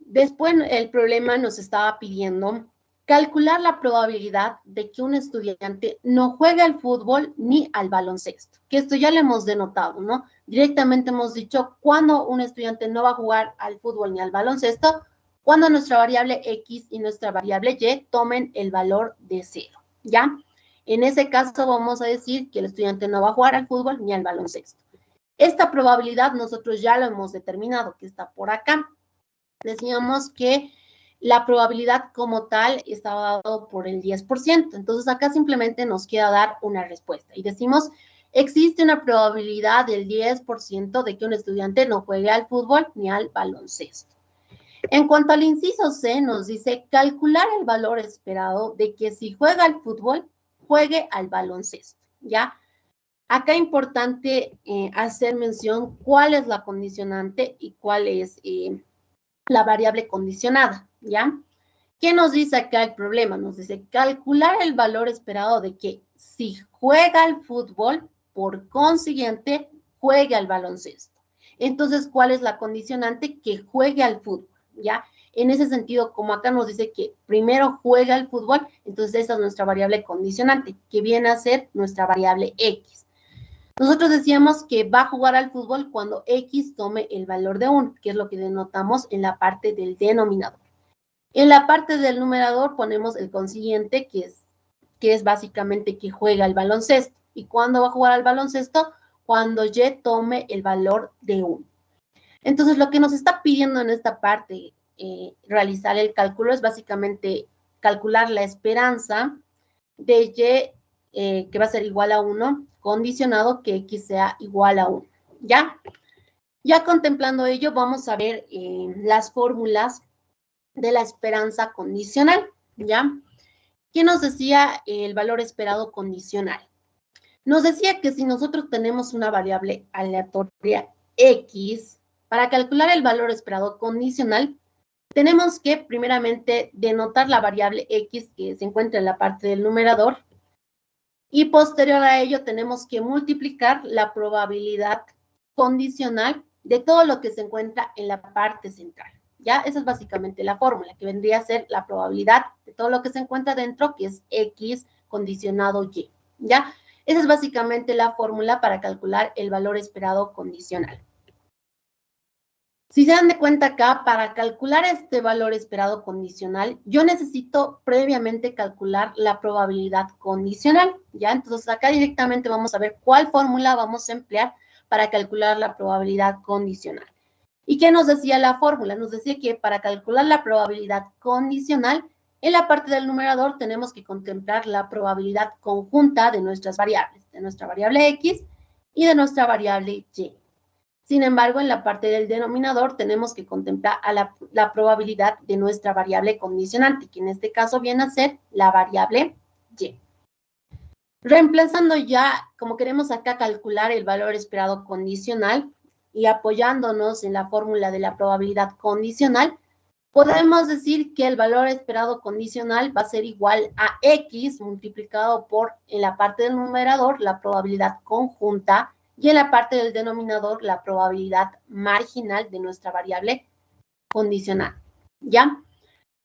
Después el problema nos estaba pidiendo calcular la probabilidad de que un estudiante no juegue al fútbol ni al baloncesto, que esto ya lo hemos denotado, ¿no? Directamente hemos dicho cuando un estudiante no va a jugar al fútbol ni al baloncesto, cuando nuestra variable X y nuestra variable Y tomen el valor de 0, ¿ya? En ese caso vamos a decir que el estudiante no va a jugar al fútbol ni al baloncesto. Esta probabilidad nosotros ya lo hemos determinado, que está por acá. Decíamos que la probabilidad como tal estaba dado por el 10%. Entonces, acá simplemente nos queda dar una respuesta. Y decimos, existe una probabilidad del 10% de que un estudiante no juegue al fútbol ni al baloncesto. En cuanto al inciso C, nos dice calcular el valor esperado de que si juega al fútbol, juegue al baloncesto, ¿ya? Acá es importante hacer mención cuál es la condicionante y cuál es la variable condicionada, ¿ya? ¿Qué nos dice acá el problema? Nos dice calcular el valor esperado de que si juega al fútbol, por consiguiente, juegue al baloncesto. Entonces, ¿cuál es la condicionante? Que juegue al fútbol, ¿ya? En ese sentido, como acá nos dice que primero juega al fútbol, entonces esa es nuestra variable condicionante, que viene a ser nuestra variable X. Nosotros decíamos que va a jugar al fútbol cuando X tome el valor de 1, que es lo que denotamos en la parte del denominador. En la parte del numerador ponemos el consiguiente, que es básicamente que juega al baloncesto. ¿Y cuándo va a jugar al baloncesto? Cuando Y tome el valor de 1. Entonces, lo que nos está pidiendo en esta parte, realizar el cálculo, es básicamente calcular la esperanza de Y, que va a ser igual a 1, condicionado que X sea igual a 1, ¿ya? Ya contemplando ello, vamos a ver las fórmulas de la esperanza condicional, ¿ya? ¿Qué nos decía el valor esperado condicional? Nos decía que si nosotros tenemos una variable aleatoria X, para calcular el valor esperado condicional, tenemos que primeramente denotar la variable X que se encuentra en la parte del numerador, y posterior a ello tenemos que multiplicar la probabilidad condicional de todo lo que se encuentra en la parte central, ¿ya? Esa es básicamente la fórmula, que vendría a ser la probabilidad de todo lo que se encuentra dentro, que es X condicionado Y, ¿ya? Esa es básicamente la fórmula para calcular el valor esperado condicional. Si se dan de cuenta acá, para calcular este valor esperado condicional, yo necesito previamente calcular la probabilidad condicional, ¿ya? Entonces, acá directamente vamos a ver cuál fórmula vamos a emplear para calcular la probabilidad condicional. ¿Y qué nos decía la fórmula? Nos decía que para calcular la probabilidad condicional, en la parte del numerador tenemos que contemplar la probabilidad conjunta de nuestras variables, de nuestra variable X y de nuestra variable Y. Sin embargo, en la parte del denominador tenemos que contemplar a la probabilidad de nuestra variable condicionante, que en este caso viene a ser la variable Y. Reemplazando ya, como queremos acá calcular el valor esperado condicional y apoyándonos en la fórmula de la probabilidad condicional, podemos decir que el valor esperado condicional va a ser igual a X multiplicado por, en la parte del numerador, la probabilidad conjunta, y en la parte del denominador, la probabilidad marginal de nuestra variable condicional, ¿ya?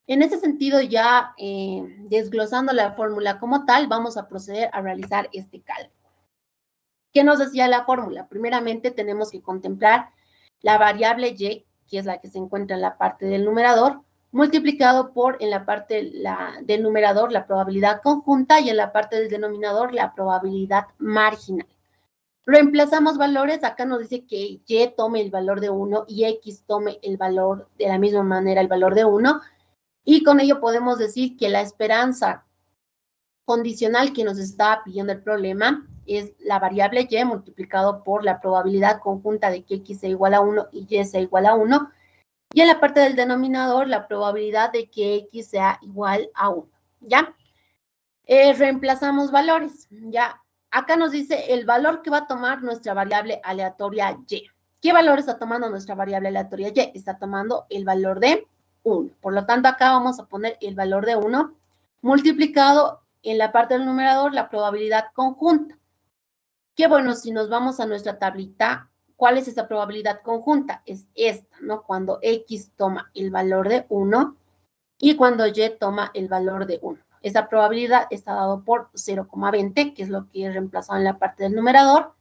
En ese sentido, ya desglosando la fórmula como tal, vamos a proceder a realizar este cálculo. ¿Qué nos decía la fórmula? Primeramente, tenemos que contemplar la variable Y, que es la que se encuentra en la parte del numerador, multiplicado por, en la parte del numerador, la probabilidad conjunta, y en la parte del denominador, la probabilidad marginal. Reemplazamos valores, acá nos dice que Y tome el valor de 1 y X tome el valor de la misma manera, el valor de 1, y con ello podemos decir que la esperanza condicional que nos está pidiendo el problema es la variable Y multiplicado por la probabilidad conjunta de que X sea igual a 1 y Y sea igual a 1, y en la parte del denominador la probabilidad de que X sea igual a 1, ¿ya? Reemplazamos valores, ¿ya? Acá nos dice el valor que va a tomar nuestra variable aleatoria Y. ¿Qué valor está tomando nuestra variable aleatoria Y? Está tomando el valor de 1. Por lo tanto, acá vamos a poner el valor de 1 multiplicado en la parte del numerador la probabilidad conjunta. Que bueno, si nos vamos a nuestra tablita, ¿cuál es esa probabilidad conjunta? Es esta, ¿no? Cuando X toma el valor de 1 y cuando Y toma el valor de 1. Esa probabilidad está dado por 0,20, que es lo que he reemplazado en la parte del numerador.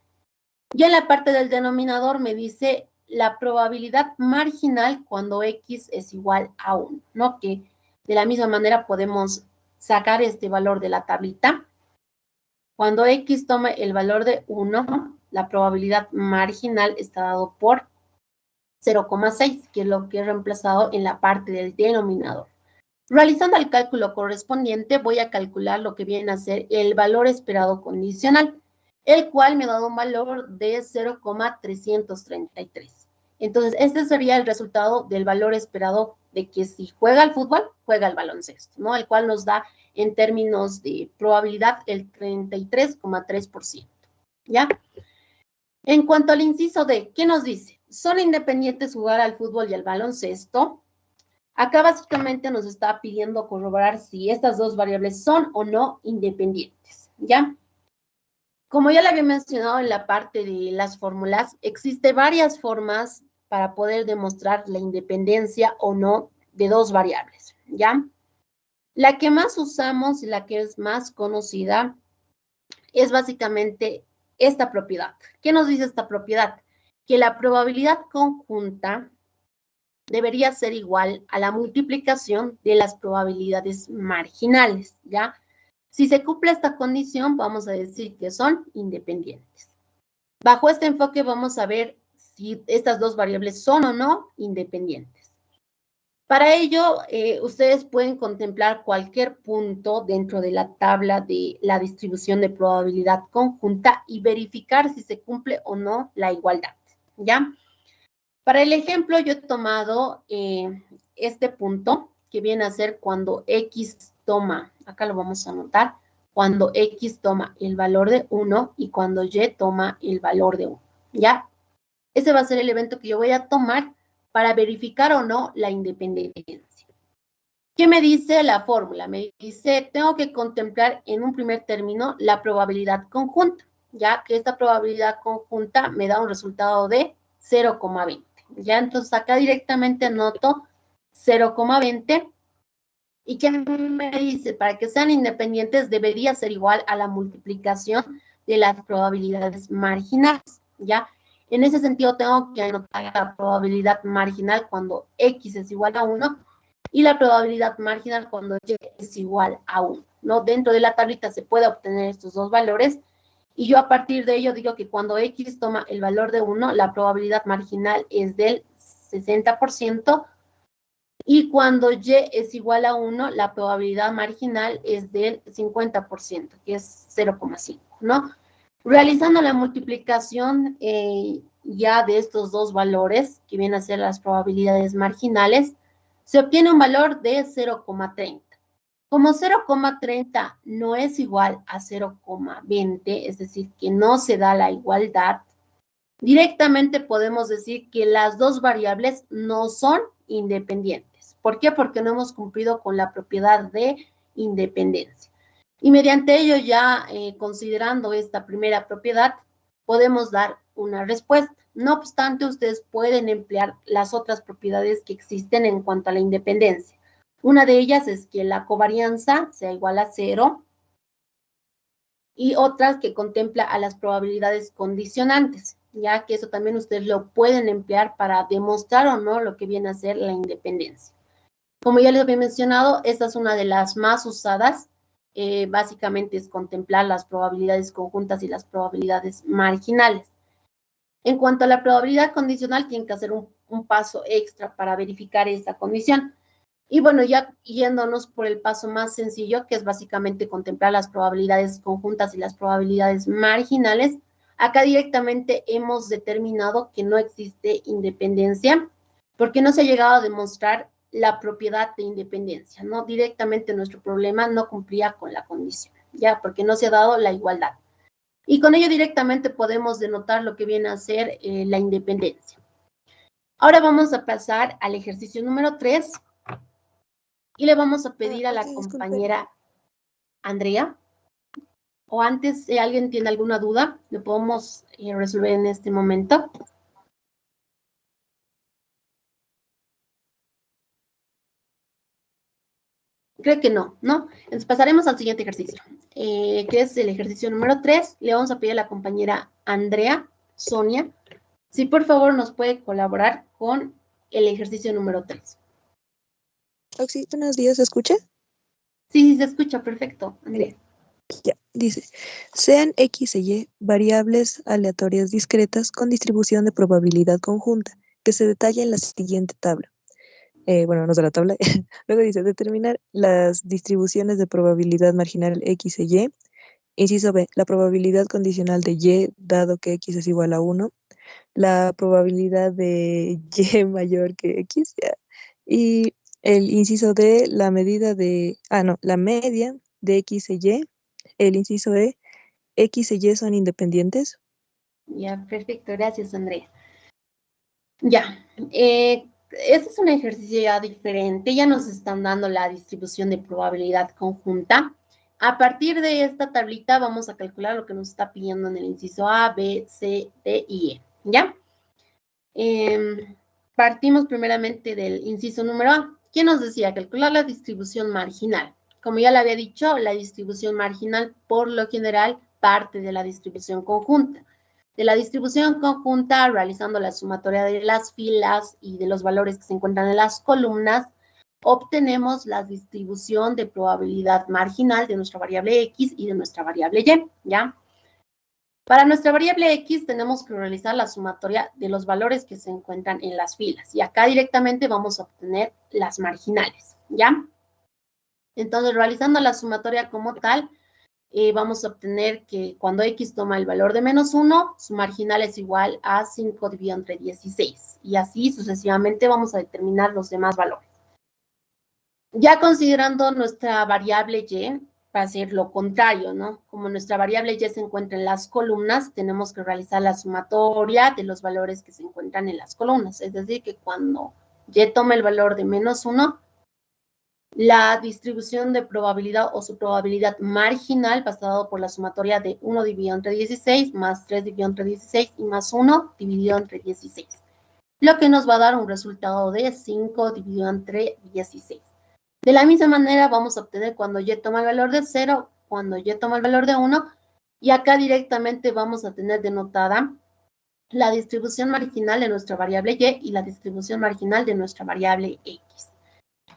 Y en la parte del denominador me dice la probabilidad marginal cuando X es igual a 1, ¿no? Que de la misma manera podemos sacar este valor de la tablita. Cuando X toma el valor de 1, la probabilidad marginal está dado por 0,6, que es lo que he reemplazado en la parte del denominador. Realizando el cálculo correspondiente, voy a calcular lo que viene a ser el valor esperado condicional, el cual me ha dado un valor de 0,333. Entonces, este sería el resultado del valor esperado de que si juega al fútbol, juega al baloncesto, ¿no? El cual nos da en términos de probabilidad el 33,3%, ¿ya? En cuanto al inciso D, ¿qué nos dice? ¿Son independientes jugar al fútbol y al baloncesto? Acá básicamente nos está pidiendo corroborar si estas dos variables son o no independientes, ¿ya? Como ya le había mencionado en la parte de las fórmulas, existe varias formas para poder demostrar la independencia o no de dos variables, ¿ya? La que más usamos y la que es más conocida es básicamente esta propiedad. ¿Qué nos dice esta propiedad? Que la probabilidad conjunta debería ser igual a la multiplicación de las probabilidades marginales, ¿ya? Si se cumple esta condición, vamos a decir que son independientes. Bajo este enfoque vamos a ver si estas dos variables son o no independientes. Para ello, ustedes pueden contemplar cualquier punto dentro de la tabla de la distribución de probabilidad conjunta y verificar si se cumple o no la igualdad, ¿ya? Para el ejemplo, yo he tomado este punto, que viene a ser cuando X toma, acá lo vamos a anotar, cuando X toma el valor de 1 y cuando Y toma el valor de 1, ¿ya? Ese va a ser el evento que yo voy a tomar para verificar o no la independencia. ¿Qué me dice la fórmula? Me dice, tengo que contemplar en un primer término la probabilidad conjunta, ya que esta probabilidad conjunta me da un resultado de 0,20. Ya, entonces acá directamente anoto 0,20 y que me dice, para que sean independientes debería ser igual a la multiplicación de las probabilidades marginales, ¿ya? En ese sentido tengo que anotar la probabilidad marginal cuando X es igual a 1 y la probabilidad marginal cuando Y es igual a 1, ¿no? Dentro de la tablita se puede obtener estos dos valores y yo a partir de ello digo que cuando X toma el valor de 1, la probabilidad marginal es del 60%, y cuando Y es igual a 1, la probabilidad marginal es del 50%, que es 0,5, ¿no? Realizando la multiplicación ya de estos dos valores, que vienen a ser las probabilidades marginales, se obtiene un valor de 0,30. Como 0,30 no es igual a 0,20, es decir, que no se da la igualdad, directamente podemos decir que las dos variables no son independientes. ¿Por qué? Porque no hemos cumplido con la propiedad de independencia. Y mediante ello ya considerando esta primera propiedad, podemos dar una respuesta. No obstante, ustedes pueden emplear las otras propiedades que existen en cuanto a la independencia. Una de ellas es que la covarianza sea igual a 0 y otras que contempla a las probabilidades condicionantes, ya que eso también ustedes lo pueden emplear para demostrar o no lo que viene a ser la independencia. Como ya les había mencionado, esta es una de las más usadas. Básicamente es contemplar las probabilidades conjuntas y las probabilidades marginales. En cuanto a la probabilidad condicional, tienen que hacer un paso extra para verificar esta condición. Y bueno, ya yéndonos por el paso más sencillo, que es básicamente contemplar las probabilidades conjuntas y las probabilidades marginales, acá directamente hemos determinado que no existe independencia, porque no se ha llegado a demostrar la propiedad de independencia, ¿no? Directamente nuestro problema no cumplía con la condición, ya, porque no se ha dado la igualdad. Y con ello directamente podemos denotar lo que viene a ser la independencia. Ahora vamos a pasar al ejercicio número 3 y le vamos a pedir a la compañera Andrea, o antes, si alguien tiene alguna duda, lo podemos resolver en este momento. Creo que no, ¿no? Entonces pasaremos al siguiente ejercicio, que es el ejercicio número 3. Le vamos a pedir a la compañera Andrea, Sonia, si por favor nos puede colaborar con el ejercicio número 3. Oxi, buenos días, ¿se escucha? Sí, se escucha perfecto, Andrea. Ya, dice, sean X e Y variables aleatorias discretas con distribución de probabilidad conjunta, que se detalla en la siguiente tabla. Bueno, nos da la tabla. Luego dice, determinar las distribuciones de probabilidad marginal X e Y. Inciso B, la probabilidad condicional de Y, dado que X es igual a 1. La probabilidad de Y mayor que X. Ya. Y el inciso D, la medida de, la media de X e Y. El inciso E, X e Y son independientes. Ya, perfecto, gracias, Andrea. Ya, este es un ejercicio ya diferente, ya nos están dando la distribución de probabilidad conjunta. A partir de esta tablita vamos a calcular lo que nos está pidiendo en el inciso A, B, C, D y E, ¿ya? Partimos primeramente del inciso número A. ¿Quién nos decía? Calcular la distribución marginal. Como ya le había dicho, la distribución marginal por lo general parte de la distribución conjunta. De la distribución conjunta, realizando la sumatoria de las filas y de los valores que se encuentran en las columnas, obtenemos la distribución de probabilidad marginal de nuestra variable X y de nuestra variable Y, ¿ya? Para nuestra variable X tenemos que realizar la sumatoria de los valores que se encuentran en las filas. Y acá directamente vamos a obtener las marginales, ¿ya? Entonces, realizando la sumatoria como tal, vamos a obtener que cuando X toma el valor de menos 1, su marginal es igual a 5 dividido entre 16. Y así sucesivamente vamos a determinar los demás valores. Ya considerando nuestra variable Y, va a ser lo contrario, ¿no? Como nuestra variable Y se encuentra en las columnas, tenemos que realizar la sumatoria de los valores que se encuentran en las columnas. Es decir, que cuando Y toma el valor de menos 1, la distribución de probabilidad o su probabilidad marginal pasado por la sumatoria de 1 dividido entre 16 más 3 dividido entre 16 y más 1 dividido entre 16. Lo que nos va a dar un resultado de 5 dividido entre 16. De la misma manera vamos a obtener cuando Y toma el valor de 0, cuando Y toma el valor de 1, y acá directamente vamos a tener denotada la distribución marginal de nuestra variable Y y la distribución marginal de nuestra variable X.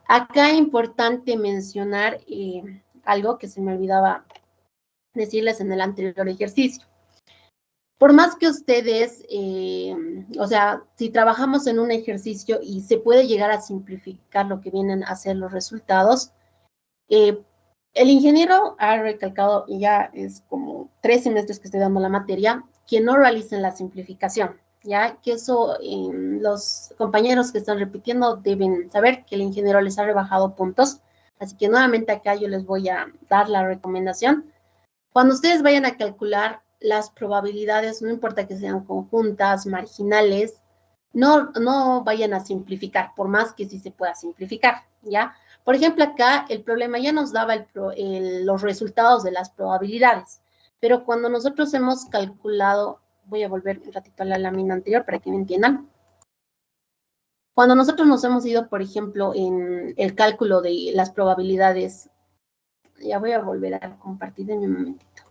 Acá es importante mencionar algo que se me olvidaba decirles en el anterior ejercicio. Por más que ustedes, o sea, si trabajamos en un ejercicio y se puede llegar a simplificar lo que vienen a ser los resultados, el ingeniero ha recalcado, y ya es como 3 semestres que estoy dando la materia, que no realicen la simplificación, ya que eso los compañeros que están repitiendo deben saber que el ingeniero les ha rebajado puntos, así que nuevamente acá yo les voy a dar la recomendación. Cuando ustedes vayan a calcular las probabilidades, no importa que sean conjuntas, marginales, no vayan a simplificar, por más que sí se pueda simplificar, ¿ya? Por ejemplo, acá el problema ya nos daba los resultados de las probabilidades, pero cuando nosotros hemos calculado, voy a volver un ratito a la lámina anterior para que me entiendan. Cuando nosotros nos hemos ido, por ejemplo, en el cálculo de las probabilidades, ya voy a volver a compartir en un momentito.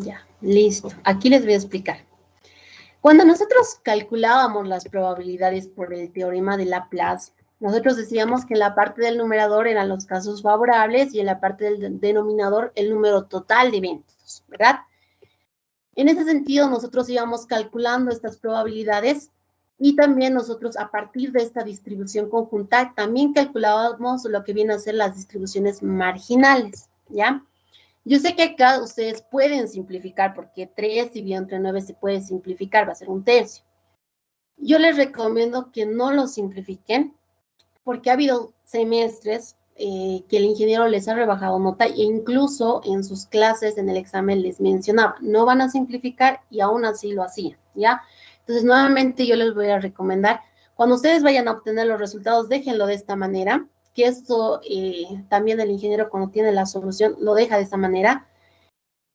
Ya, listo. Aquí les voy a explicar. Cuando nosotros calculábamos las probabilidades por el teorema de Laplace, nosotros decíamos que en la parte del numerador eran los casos favorables y en la parte del denominador el número total de eventos, ¿verdad? En ese sentido, nosotros íbamos calculando estas probabilidades y también nosotros a partir de esta distribución conjunta también calculábamos lo que viene a ser las distribuciones marginales, ¿ya? Yo sé que acá ustedes pueden simplificar porque 3 dividido entre 9 se puede simplificar, va a ser 1/3. Yo les recomiendo que no lo simplifiquen porque ha habido semestres que el ingeniero les ha rebajado nota e incluso en sus clases en el examen les mencionaba, no van a simplificar y aún así lo hacían, ¿ya? Entonces, nuevamente yo les voy a recomendar, cuando ustedes vayan a obtener los resultados, déjenlo de esta manera, que esto también el ingeniero cuando tiene la solución lo deja de esta manera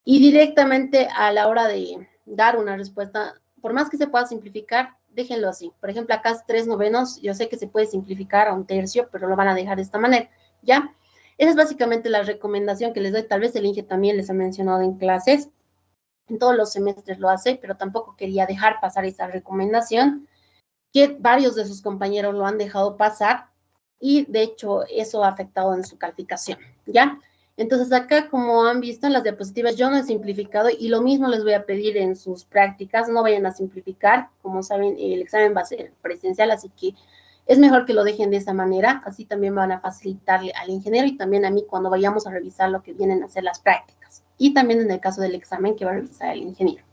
y directamente a la hora de dar una respuesta, por más que se pueda simplificar, déjenlo así. Por ejemplo, acá es 3/9, yo sé que se puede simplificar a 1/3, pero lo van a dejar de esta manera, ¿ya? Esa es básicamente la recomendación que les doy. Tal vez el INGE también les ha mencionado en clases, en todos los semestres lo hace, pero tampoco quería dejar pasar esa recomendación, que varios de sus compañeros lo han dejado pasar y de hecho eso ha afectado en su calificación, ¿ya? Entonces acá, como han visto en las diapositivas, yo no he simplificado y lo mismo les voy a pedir en sus prácticas, no vayan a simplificar, como saben, el examen va a ser presencial, así que es mejor que lo dejen de esa manera, así también van a facilitarle al ingeniero y también a mí cuando vayamos a revisar lo que vienen a hacer las prácticas, y también en el caso del examen que va a revisar el ingeniero.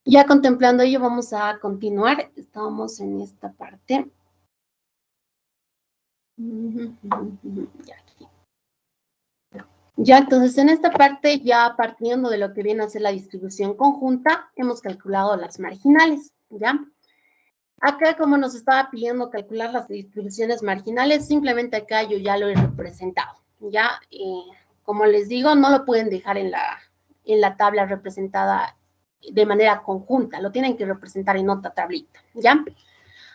Ya contemplando ello, vamos a continuar, estamos en esta parte. Ya aquí. Ya, entonces en esta parte, ya partiendo de lo que viene a ser la distribución conjunta, hemos calculado las marginales, ¿ya? Acá, como nos estaba pidiendo calcular las distribuciones marginales, simplemente acá yo ya lo he representado, ¿ya? Como les digo, no lo pueden dejar en la tabla representada de manera conjunta, lo tienen que representar en otra tablita, ¿ya?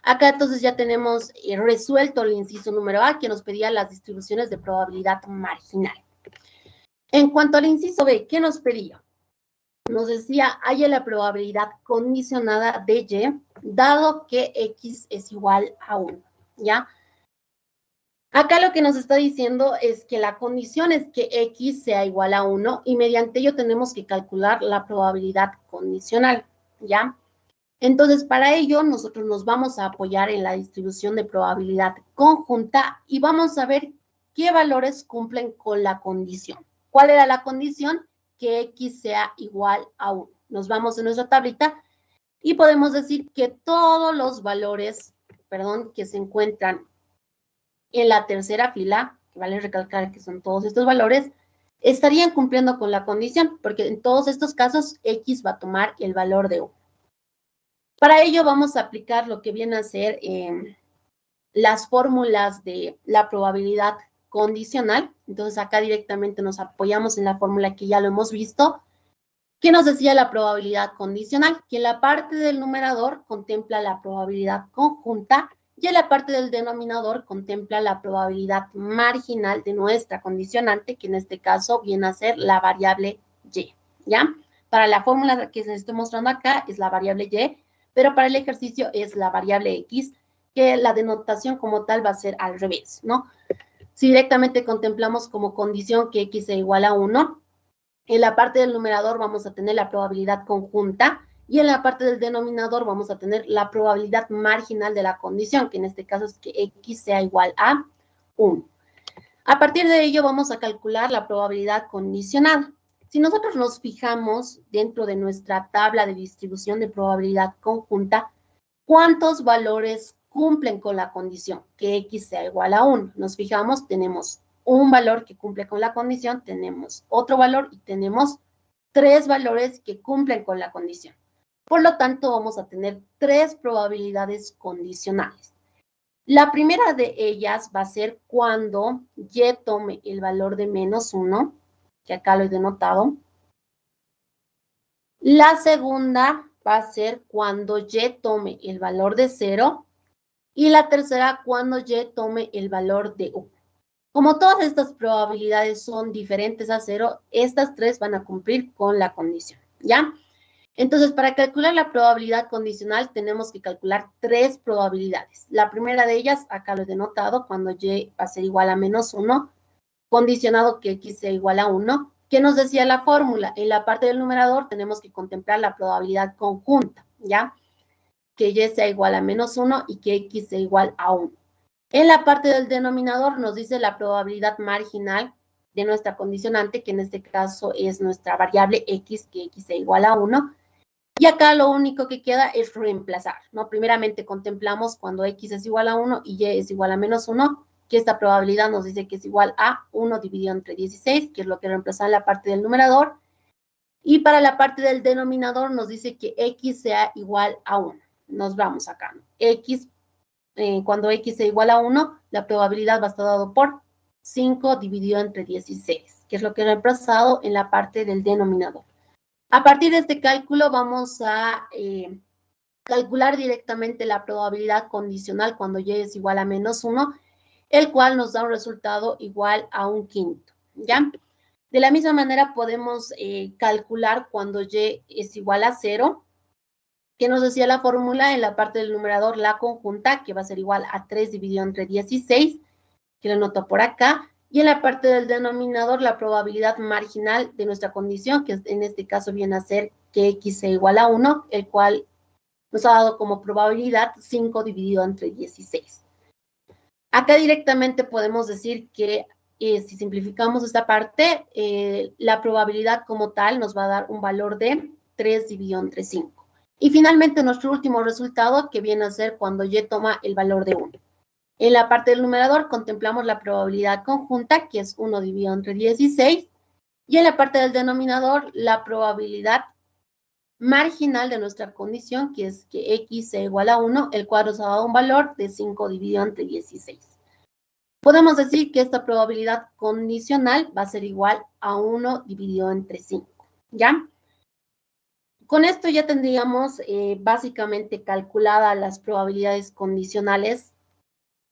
Acá entonces ya tenemos resuelto el inciso número A, que nos pedía las distribuciones de probabilidad marginal. En cuanto al inciso B, ¿qué nos pedía? Nos decía, haya la probabilidad condicionada de Y, dado que X es igual a 1, ¿ya? Acá lo que nos está diciendo es que la condición es que X sea igual a 1 y mediante ello tenemos que calcular la probabilidad condicional, ¿ya? Entonces, para ello, nosotros nos vamos a apoyar en la distribución de probabilidad conjunta y vamos a ver qué valores cumplen con la condición. ¿Cuál era la condición? Que X sea igual a 1. Nos vamos en nuestra tablita y podemos decir que todos los valores, que se encuentran en la tercera fila, que vale recalcar que son todos estos valores, estarían cumpliendo con la condición, porque en todos estos casos X va a tomar el valor de 1. Para ello vamos a aplicar lo que viene a ser las fórmulas de la probabilidad condicional. Entonces acá directamente nos apoyamos en la fórmula que ya lo hemos visto, que nos decía la probabilidad condicional, que en la parte del numerador contempla la probabilidad conjunta y en la parte del denominador contempla la probabilidad marginal de nuestra condicionante, que en este caso viene a ser la variable Y, ¿ya? Para la fórmula que se estoy mostrando acá es la variable Y, pero para el ejercicio es la variable X, que la denotación como tal va a ser al revés, ¿no? Si directamente contemplamos como condición que X sea igual a 1, en la parte del numerador vamos a tener la probabilidad conjunta y en la parte del denominador vamos a tener la probabilidad marginal de la condición, que en este caso es que X sea igual a 1. A partir de ello vamos a calcular la probabilidad condicionada. Si nosotros nos fijamos dentro de nuestra tabla de distribución de probabilidad conjunta, ¿cuántos valores cumplen con la condición? Que X sea igual a 1. Nos fijamos, tenemos un valor que cumple con la condición, tenemos otro valor y tenemos 3 valores que cumplen con la condición. Por lo tanto, vamos a tener 3 probabilidades condicionales. La primera de ellas va a ser cuando Y tome el valor de -1, que acá lo he denotado. La segunda va a ser cuando Y tome el valor de 0. Y la tercera cuando Y tome el valor de 1. Como todas estas probabilidades son diferentes a 0, estas 3 van a cumplir con la condición, ¿ya? Entonces, para calcular la probabilidad condicional, tenemos que calcular 3 probabilidades. La primera de ellas, acá lo he denotado, cuando Y va a ser igual a -1, condicionado que X sea igual a 1. ¿Qué nos decía la fórmula? En la parte del numerador tenemos que contemplar la probabilidad conjunta, ¿ya? Que y sea igual a -1 y que x sea igual a 1. En la parte del denominador nos dice la probabilidad marginal de nuestra condicionante, que en este caso es nuestra variable x, que x sea igual a 1. Y acá lo único que queda es reemplazar, ¿no? Primeramente contemplamos cuando x es igual a 1 y y es igual a -1, que esta probabilidad nos dice que es igual a 1 dividido entre 16, que es lo que reemplaza en la parte del numerador. Y para la parte del denominador nos dice que x sea igual a 1. Nos vamos acá, ¿no? X, cuando x sea igual a 1, la probabilidad va a estar dado por 5 dividido entre 16, que es lo que he reemplazado en la parte del denominador. A partir de este cálculo vamos a calcular directamente la probabilidad condicional cuando y es igual a -1, el cual nos da un resultado igual a 1/5, ¿ya? De la misma manera podemos calcular cuando y es igual a 0, que nos decía la fórmula en la parte del numerador, la conjunta, que va a ser igual a 3 dividido entre 16, que lo anoto por acá, y en la parte del denominador, la probabilidad marginal de nuestra condición, que en este caso viene a ser que x sea igual a 1, el cual nos ha dado como probabilidad 5 dividido entre 16. Acá directamente podemos decir que si simplificamos esta parte, la probabilidad como tal nos va a dar un valor de 3 dividido entre 5. Y finalmente nuestro último resultado, que viene a ser cuando y toma el valor de 1. En la parte del numerador contemplamos la probabilidad conjunta, que es 1 dividido entre 16, y en la parte del denominador la probabilidad marginal de nuestra condición, que es que x sea igual a 1, el cual nos ha dado un valor de 5 dividido entre 16. Podemos decir que esta probabilidad condicional va a ser igual a 1 dividido entre 5, ¿ya? Con esto ya tendríamos básicamente calculadas las probabilidades condicionales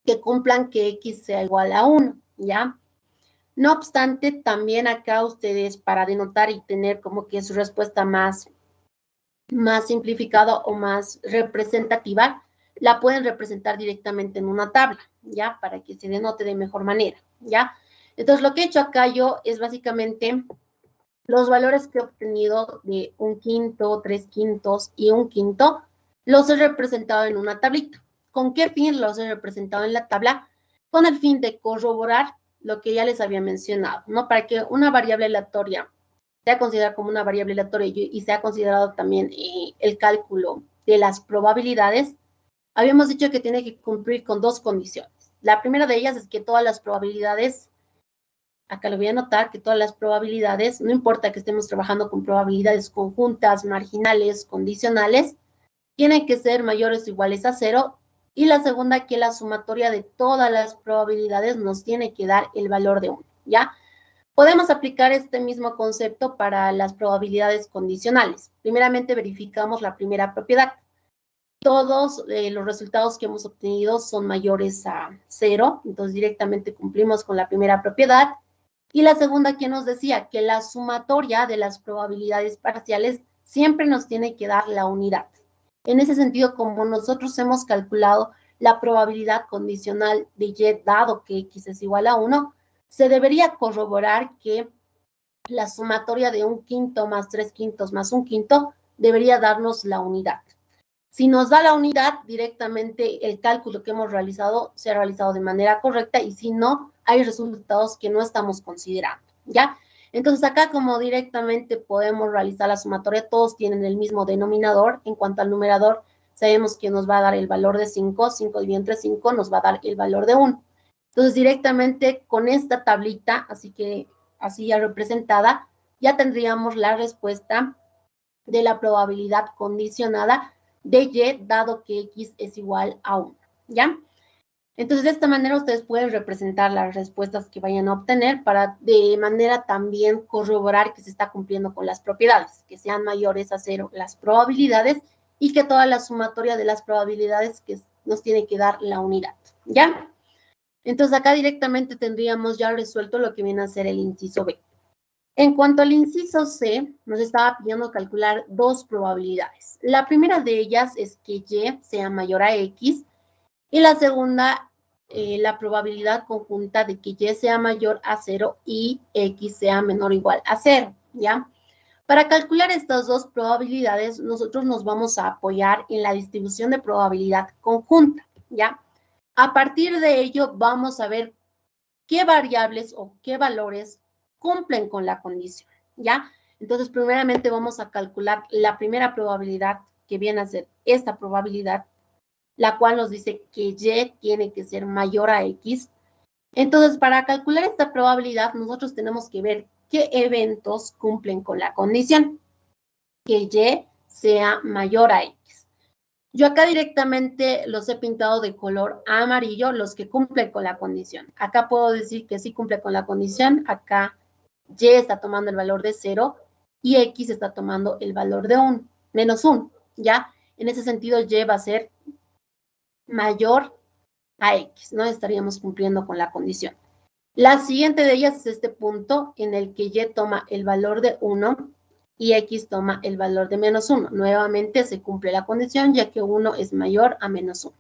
que cumplan que x sea igual a 1, ¿ya? No obstante, también acá ustedes, para denotar y tener como que su respuesta más simplificada o más representativa, la pueden representar directamente en una tabla, ¿ya? Para que se denote de mejor manera, ¿ya? Entonces, lo que he hecho acá yo es básicamente los valores que he obtenido de 1/5, 3/5 y 1/5, los he representado en una tablita. ¿Con qué fin los he representado en la tabla? Con el fin de corroborar lo que ya les había mencionado, ¿no? Para que una variable aleatoria sea considerada como una variable aleatoria y sea considerado también el cálculo de las probabilidades, habíamos dicho que tiene que cumplir con dos condiciones. La primera de ellas es que todas las probabilidades, acá lo voy a anotar, que todas las probabilidades, no importa que estemos trabajando con probabilidades conjuntas, marginales, condicionales, tienen que ser mayores o iguales a 0. Y la segunda, que la sumatoria de todas las probabilidades nos tiene que dar el valor de 1, ¿ya? Podemos aplicar este mismo concepto para las probabilidades condicionales. Primeramente verificamos la primera propiedad. Todos los resultados que hemos obtenido son mayores a 0, entonces directamente cumplimos con la primera propiedad. Y la segunda, que nos decía que la sumatoria de las probabilidades parciales siempre nos tiene que dar la unidad. En ese sentido, como nosotros hemos calculado la probabilidad condicional de y dado que x es igual a 1, se debería corroborar que la sumatoria de 1/5 más 3/5 más 1/5 debería darnos la unidad. Si nos da la unidad, directamente el cálculo que hemos realizado se ha realizado de manera correcta, y si no, hay resultados que no estamos considerando, ¿ya? Entonces acá, como directamente podemos realizar la sumatoria, todos tienen el mismo denominador. En cuanto al numerador, sabemos que nos va a dar el valor de 5, 5 dividido entre 5 nos va a dar el valor de 1. Entonces, directamente con esta tablita, así ya representada, ya tendríamos la respuesta de la probabilidad condicionada de y, dado que x es igual a 1, ¿ya? Entonces, de esta manera ustedes pueden representar las respuestas que vayan a obtener para de manera también corroborar que se está cumpliendo con las propiedades, que sean mayores a 0 las probabilidades y que toda la sumatoria de las probabilidades que nos tiene que dar la unidad, ¿ya? Entonces, acá directamente tendríamos ya resuelto lo que viene a ser el inciso B. En cuanto al inciso C, nos estaba pidiendo calcular dos probabilidades. La primera de ellas es que y sea mayor a x, y la segunda la probabilidad conjunta de que y sea mayor a 0 y x sea menor o igual a 0, ¿ya? Para calcular estas dos probabilidades, nosotros nos vamos a apoyar en la distribución de probabilidad conjunta, ¿ya? A partir de ello, vamos a ver qué variables o qué valores cumplen con la condición, ¿ya? Entonces, primeramente vamos a calcular la primera probabilidad, que viene a ser esta probabilidad, la cual nos dice que y tiene que ser mayor a x. Entonces, para calcular esta probabilidad, nosotros tenemos que ver qué eventos cumplen con la condición, que y sea mayor a x. Yo acá directamente los he pintado de color amarillo, los que cumplen con la condición. Acá puedo decir que sí cumple con la condición, acá y está tomando el valor de 0 y x está tomando el valor de 1, menos 1, ¿ya? En ese sentido, y va a ser mayor a x, ¿no? Estaríamos cumpliendo con la condición. La siguiente de ellas es este punto en el que y toma el valor de 1 y x toma el valor de menos 1. Nuevamente se cumple la condición ya que 1 es mayor a menos 1.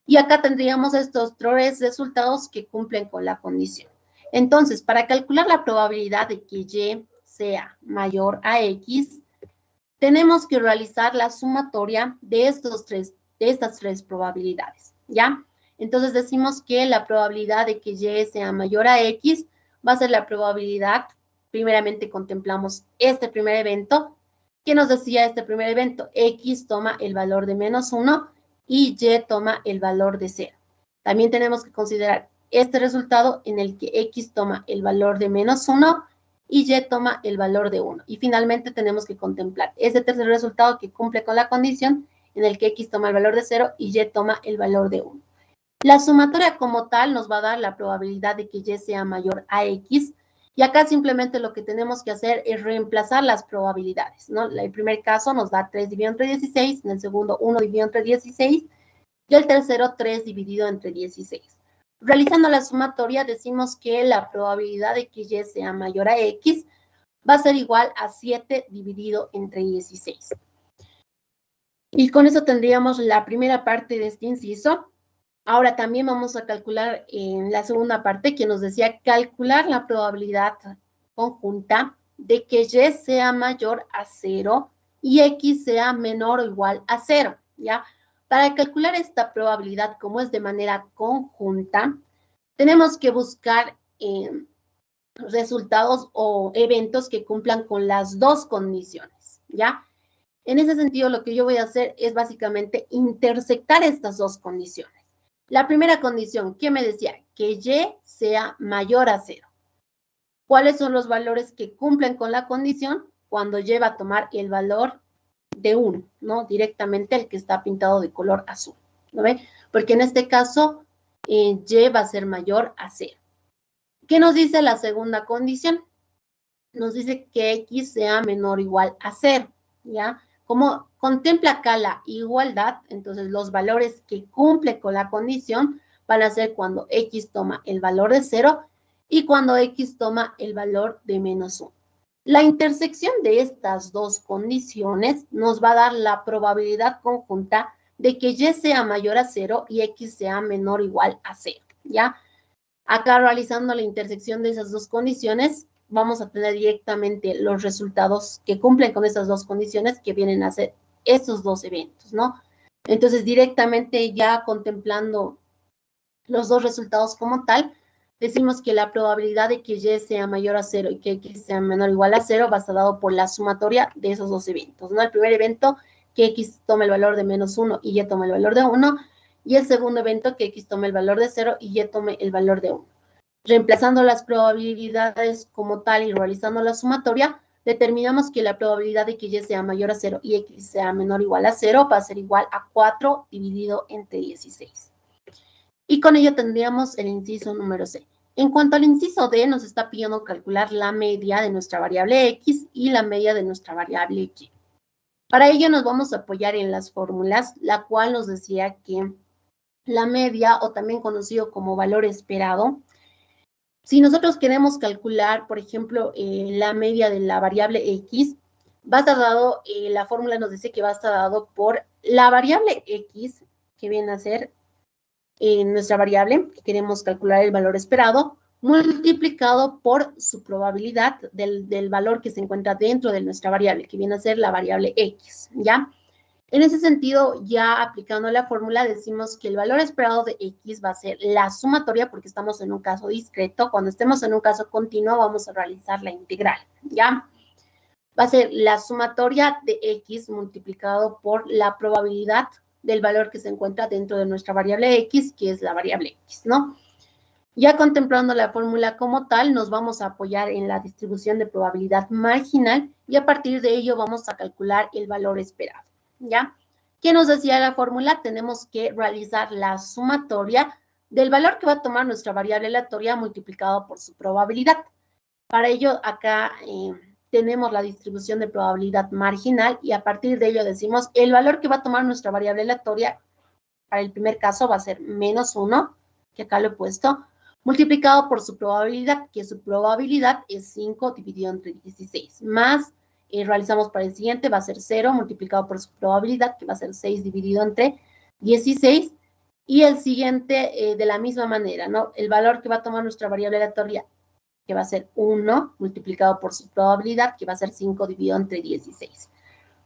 Y acá tendríamos estos tres resultados que cumplen con la condición. Entonces, para calcular la probabilidad de que y sea mayor a x, tenemos que realizar la sumatoria de estas tres probabilidades, ¿ya? Entonces decimos que la probabilidad de que y sea mayor a x va a ser la probabilidad, primeramente contemplamos este primer evento. ¿Qué nos decía este primer evento? X toma el valor de menos 1 y y toma el valor de 0. También tenemos que considerar este resultado en el que x toma el valor de menos 1 y y toma el valor de 1. Y finalmente tenemos que contemplar ese tercer resultado que cumple con la condición en el que x toma el valor de 0 y y toma el valor de 1. La sumatoria como tal nos va a dar la probabilidad de que y sea mayor a x, y acá simplemente lo que tenemos que hacer es reemplazar las probabilidades, ¿no? El primer caso nos da 3 dividido entre 16, en el segundo 1 dividido entre 16, y el tercero 3 dividido entre 16. Realizando la sumatoria decimos que la probabilidad de que y sea mayor a x va a ser igual a 7 dividido entre 16. Y con eso tendríamos la primera parte de este inciso. Ahora también vamos a calcular en la segunda parte que nos decía calcular la probabilidad conjunta de que y sea mayor a 0 y x sea menor o igual a 0, ¿ya? Para calcular esta probabilidad, como es de manera conjunta, tenemos que buscar resultados o eventos que cumplan con las dos condiciones, ¿ya? En ese sentido, lo que yo voy a hacer es básicamente intersectar estas dos condiciones. La primera condición, ¿qué me decía? Que y sea mayor a 0. ¿Cuáles son los valores que cumplen con la condición? Cuando y va a tomar el valor de 1, ¿no? Directamente el que está pintado de color azul, ¿no ve? Porque en este caso, y va a ser mayor a 0. ¿Qué nos dice la segunda condición? Nos dice que x sea menor o igual a 0, ¿ya? Como contempla acá la igualdad, entonces los valores que cumplen con la condición van a ser cuando x toma el valor de 0 y cuando x toma el valor de menos 1. La intersección de estas dos condiciones nos va a dar la probabilidad conjunta de que y sea mayor a 0 y x sea menor o igual a 0, ¿ya? Acá realizando la intersección de esas dos condiciones, vamos a tener directamente los resultados que cumplen con esas dos condiciones que vienen a ser estos dos eventos, ¿no? Entonces, directamente ya contemplando los dos resultados como tal, decimos que la probabilidad de que y sea mayor a 0 y que x sea menor o igual a 0 va a estar dado por la sumatoria de esos dos eventos, ¿no? El primer evento, que x tome el valor de menos 1 y y tome el valor de 1, y el segundo evento, que x tome el valor de 0 y y tome el valor de 1. Reemplazando las probabilidades como tal y realizando la sumatoria, determinamos que la probabilidad de que y sea mayor a 0 y x sea menor o igual a 0 va a ser igual a 4 dividido entre 16. Y con ello tendríamos el inciso número C. En cuanto al inciso D, nos está pidiendo calcular la media de nuestra variable x y la media de nuestra variable y. Para ello nos vamos a apoyar en las fórmulas, la cual nos decía que la media, o también conocido como valor esperado, si nosotros queremos calcular, por ejemplo, la media de la variable x, va a estar dado, la fórmula nos dice que va a estar dado por la variable x, que viene a ser en nuestra variable, que queremos calcular el valor esperado, multiplicado por su probabilidad del valor que se encuentra dentro de nuestra variable, que viene a ser la variable X, ¿ya? En ese sentido, ya aplicando la fórmula, decimos que el valor esperado de X va a ser la sumatoria, porque estamos en un caso discreto. Cuando estemos en un caso continuo, vamos a realizar la integral, ¿ya? Va a ser la sumatoria de X multiplicado por la probabilidad del valor que se encuentra dentro de nuestra variable X, que es la variable X, ¿no? Ya contemplando la fórmula como tal, nos vamos a apoyar en la distribución de probabilidad marginal y a partir de ello vamos a calcular el valor esperado, ¿ya? ¿Qué nos decía la fórmula? Tenemos que realizar la sumatoria del valor que va a tomar nuestra variable aleatoria multiplicado por su probabilidad. Para ello, acá tenemos la distribución de probabilidad marginal y a partir de ello decimos el valor que va a tomar nuestra variable aleatoria para el primer caso va a ser menos 1, que acá lo he puesto, multiplicado por su probabilidad, que su probabilidad es 5 dividido entre 16, más realizamos para el siguiente, va a ser 0 multiplicado por su probabilidad, que va a ser 6 dividido entre 16, y el siguiente de la misma manera, ¿no? El valor que va a tomar nuestra variable aleatoria, que va a ser 1 multiplicado por su probabilidad, que va a ser 5 dividido entre 16.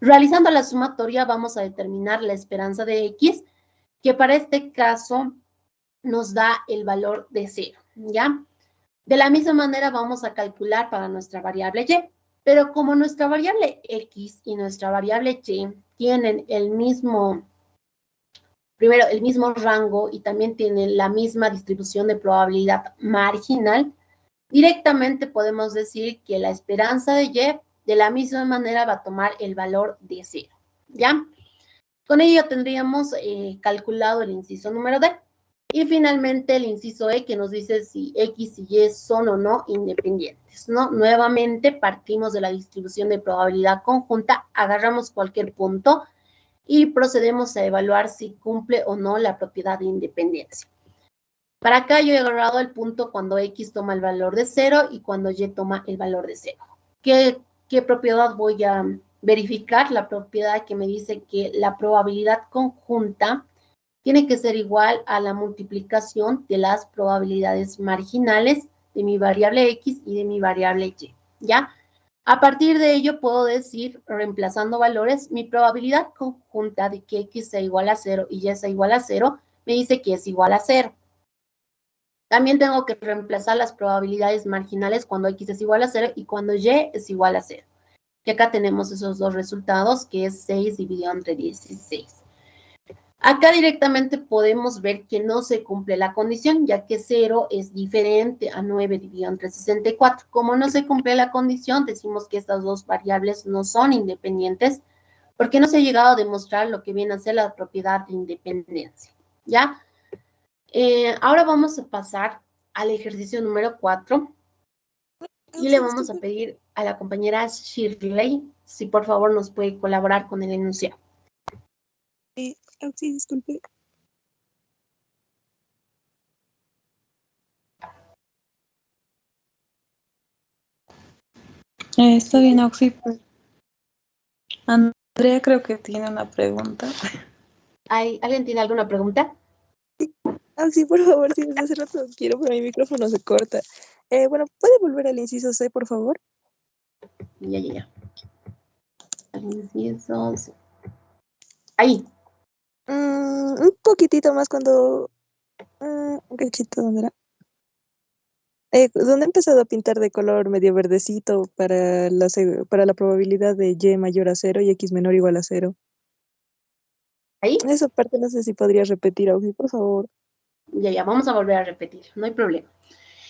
Realizando la sumatoria vamos a determinar la esperanza de X, que para este caso nos da el valor de 0, ¿ya? De la misma manera vamos a calcular para nuestra variable Y, pero como nuestra variable X y nuestra variable Y tienen el mismo rango y también tienen la misma distribución de probabilidad marginal, directamente podemos decir que la esperanza de Y de la misma manera va a tomar el valor de 0, ¿ya? Con ello tendríamos calculado el inciso número D. Y finalmente el inciso E, que nos dice si X y Y son o no independientes, ¿no? Nuevamente partimos de la distribución de probabilidad conjunta, agarramos cualquier punto y procedemos a evaluar si cumple o no la propiedad de independencia. Para acá yo he agarrado el punto cuando X toma el valor de 0 y cuando Y toma el valor de 0. ¿Qué propiedad voy a verificar? La propiedad que me dice que la probabilidad conjunta tiene que ser igual a la multiplicación de las probabilidades marginales de mi variable X y de mi variable Y, ¿ya? A partir de ello puedo decir, reemplazando valores, mi probabilidad conjunta de que X sea igual a 0 y Y sea igual a 0, me dice que es igual a 0. También tengo que reemplazar las probabilidades marginales cuando X es igual a 0 y cuando Y es igual a 0. Y acá tenemos esos dos resultados, que es 6 dividido entre 16. Acá directamente podemos ver que no se cumple la condición, ya que 0 es diferente a 9 dividido entre 64. Como no se cumple la condición, decimos que estas dos variables no son independientes, porque no se ha llegado a demostrar lo que viene a ser la propiedad de independencia, ¿ya? Ahora vamos a pasar al ejercicio número 4 y le vamos a pedir a la compañera Shirley si por favor nos puede colaborar con el enunciado. Sí, disculpe. Está bien, Auxi. Andrea creo que tiene una pregunta. ¿Alguien tiene alguna pregunta? Sí, por favor, sí, desde hace rato quiero, pero mi micrófono se corta. Bueno, ¿puede volver al inciso C, por favor? Ya. Al inciso C. Ahí. Un poquitito más cuando... un cachito, ¿dónde era? ¿Dónde he empezado a pintar de color medio verdecito para la probabilidad de Y mayor a 0 y X menor o igual a 0? Ahí. Esa parte no sé si podría repetir, Auxi, por favor. Ya, vamos a volver a repetir, no hay problema.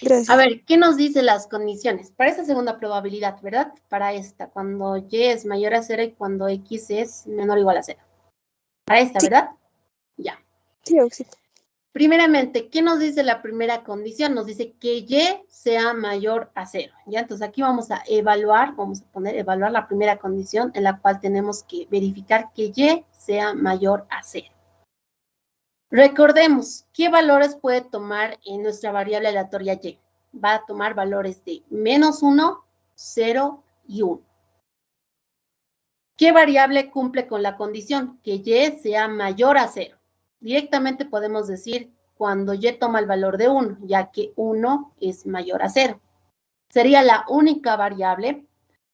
Gracias. A ver, ¿qué nos dicen las condiciones? Para esta segunda probabilidad, ¿verdad? Para esta, cuando Y es mayor a 0 y cuando X es menor o igual a 0. Para esta, sí. ¿Verdad? Ya. Sí, Auxi. Primeramente, ¿qué nos dice la primera condición? Nos dice que Y sea mayor a 0, ¿ya? Entonces aquí vamos a evaluar, evaluar la primera condición en la cual tenemos que verificar que Y sea mayor a 0. Recordemos, ¿qué valores puede tomar en nuestra variable aleatoria Y? Va a tomar valores de menos 1, 0 y 1. ¿Qué variable cumple con la condición? Que Y sea mayor a 0. Directamente podemos decir cuando y toma el valor de 1, ya que 1 es mayor a 0. Sería la única variable,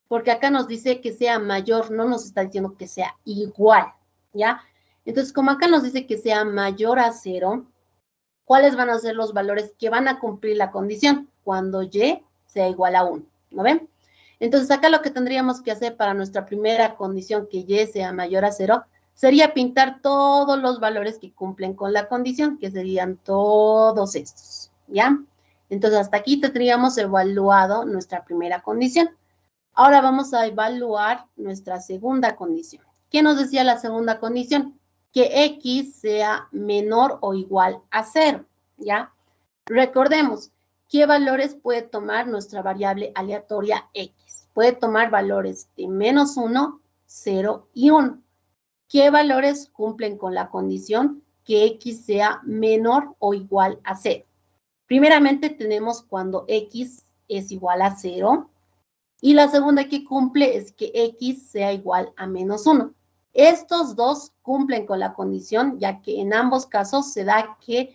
porque acá nos dice que sea mayor, no nos está diciendo que sea igual, ¿ya? Entonces, como acá nos dice que sea mayor a 0, ¿cuáles van a ser los valores que van a cumplir la condición? Cuando y sea igual a 1, ¿no ven? Entonces, acá lo que tendríamos que hacer para nuestra primera condición, que y sea mayor a 0, sería pintar todos los valores que cumplen con la condición, que serían todos estos, ¿ya? Entonces, hasta aquí tendríamos evaluado nuestra primera condición. Ahora vamos a evaluar nuestra segunda condición. ¿Qué nos decía la segunda condición? Que x sea menor o igual a 0, ¿ya? Recordemos, ¿qué valores puede tomar nuestra variable aleatoria x? Puede tomar valores de menos 1, 0 y 1. ¿Qué valores cumplen con la condición que x sea menor o igual a 0? Primeramente tenemos cuando x es igual a 0, y la segunda que cumple es que x sea igual a menos 1. Estos dos cumplen con la condición, ya que en ambos casos se da que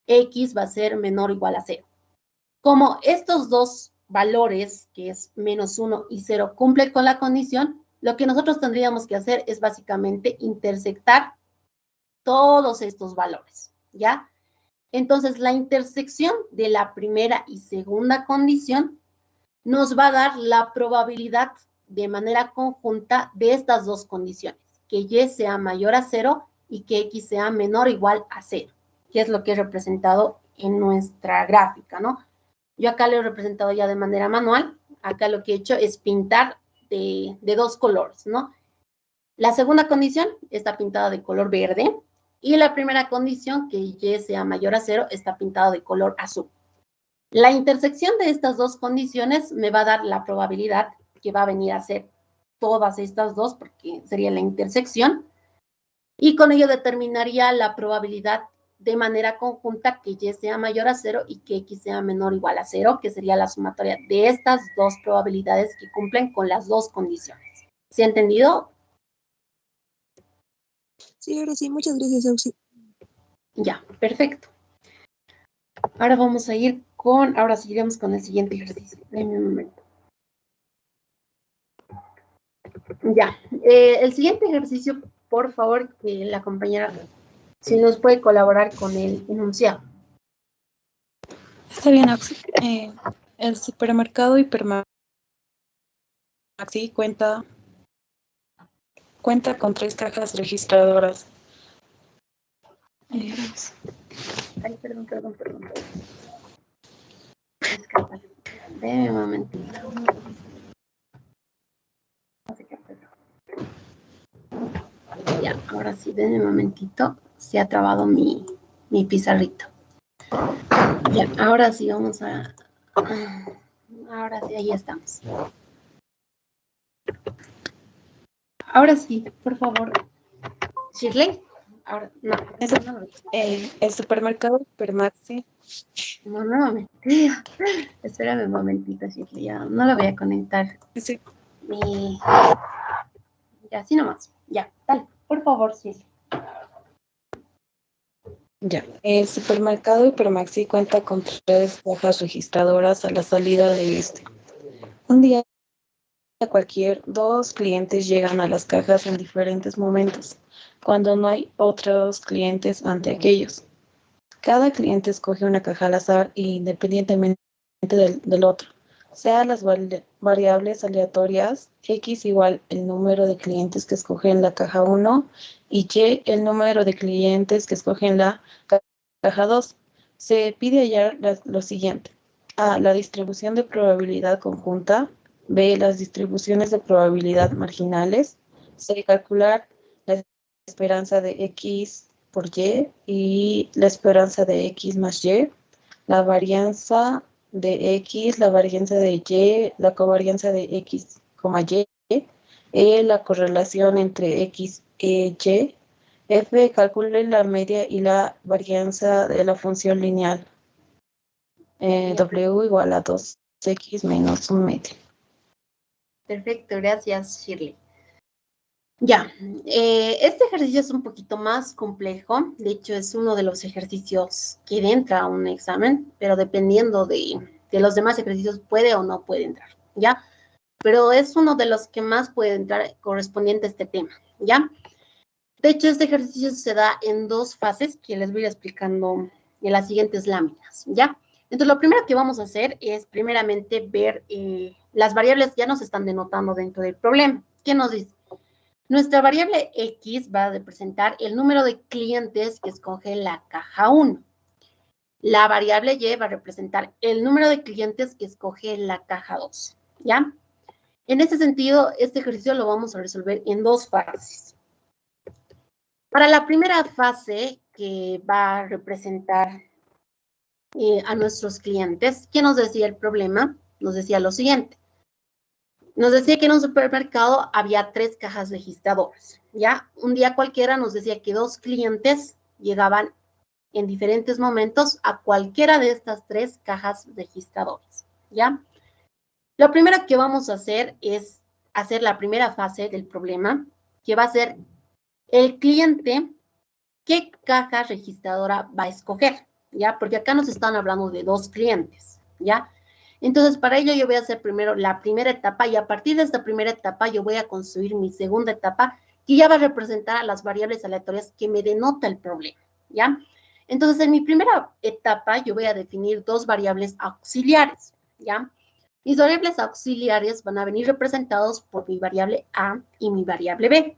x va a ser menor o igual a 0. Como estos dos valores, que es menos 1 y 0, cumplen con la condición, lo que nosotros tendríamos que hacer es básicamente intersectar todos estos valores, ¿ya? Entonces, la intersección de la primera y segunda condición nos va a dar la probabilidad de manera conjunta de estas dos condiciones, que y sea mayor a 0 y que x sea menor o igual a 0, que es lo que he representado en nuestra gráfica, ¿no? Yo acá lo he representado ya de manera manual. Acá lo que he hecho es pintar de dos colores, ¿no? La segunda condición está pintada de color verde y la primera condición, que y sea mayor a 0, está pintada de color azul. La intersección de estas dos condiciones me va a dar la probabilidad que va a venir a ser todas estas dos, porque sería la intersección, y con ello determinaría la probabilidad de manera conjunta que y sea mayor a 0 y que x sea menor o igual a 0, que sería la sumatoria de estas dos probabilidades que cumplen con las dos condiciones. ¿Se ha entendido? Sí, ahora sí, muchas gracias, Auxi. Ya, perfecto. Ahora vamos a ir con, ahora seguiremos con el siguiente ejercicio. Denme un momento. Ya, el siguiente ejercicio, por favor, que la compañera, si nos puede colaborar con el enunciado. Está bien, Oxy. El supermercado Hipermaxi cuenta con 3 cajas registradoras. Ay, perdón. Escapa. Deme un momentito. Ya, ahora sí, denme un momentito. Se ha trabado mi pizarrito. Ya, ahora sí, vamos a... Ahora sí, ahí estamos. Ahora sí, por favor. Shirley. Ahora, no, eso no lo vi. El supermercado Hipermaxi. No, espérame un momentito, Shirley. Ya, no lo voy a conectar. Sí. Ya, así nomás. Ya, dale, por favor, Shirley. Ya. El supermercado Hipermaxi cuenta con 3 cajas registradoras a la salida del este. Un día cualquier 2 clientes llegan a las cajas en diferentes momentos, cuando no hay otros clientes ante aquellos. Cada cliente escoge una caja al azar independientemente del otro, sea las variables aleatorias x igual el número de clientes que escogen la caja 1 y y el número de clientes que escogen la caja 2. Se pide hallar lo siguiente: a. La distribución de probabilidad conjunta. B. Las distribuciones de probabilidad marginales. C. Calcular la esperanza de x por y la esperanza de x más y, la varianza de x, la varianza de y, la covarianza de x, y, la correlación entre x e y. F. Calcule la media y la varianza de la función lineal. W igual a 2x menos un medio. Perfecto, gracias, Shirley. Ya, este ejercicio es un poquito más complejo, de hecho es uno de los ejercicios que entra a un examen, pero dependiendo de los demás ejercicios puede o no puede entrar, ¿ya? Pero es uno de los que más puede entrar correspondiente a este tema, ¿ya? De hecho, este ejercicio se da en dos fases que les voy a ir explicando en las siguientes láminas, ¿ya? Entonces, lo primero que vamos a hacer es primeramente ver las variables ya nos están denotando dentro del problema. ¿Qué nos dice? Nuestra variable X va a representar el número de clientes que escoge la caja 1. La variable Y va a representar el número de clientes que escoge la caja 2, ¿ya? En ese sentido, este ejercicio lo vamos a resolver en dos fases. Para la primera fase, que va a representar a nuestros clientes, ¿qué nos decía el problema? Nos decía lo siguiente. Nos decía que en un supermercado había 3 cajas registradoras, ¿ya? Un día cualquiera nos decía que 2 clientes llegaban en diferentes momentos a cualquiera de estas 3 cajas registradoras, ¿ya? Lo primero que vamos a hacer es hacer la primera fase del problema, que va a ser el cliente, ¿qué caja registradora va a escoger? ¿Ya? Porque acá nos están hablando de 2 clientes, ¿ya? Entonces, para ello yo voy a hacer primero la primera etapa y a partir de esta primera etapa yo voy a construir mi segunda etapa que ya va a representar a las variables aleatorias que me denota el problema, ¿ya? Entonces, en mi primera etapa yo voy a definir 2 variables auxiliares, ¿ya? Mis variables auxiliares van a venir representados por mi variable A y mi variable B.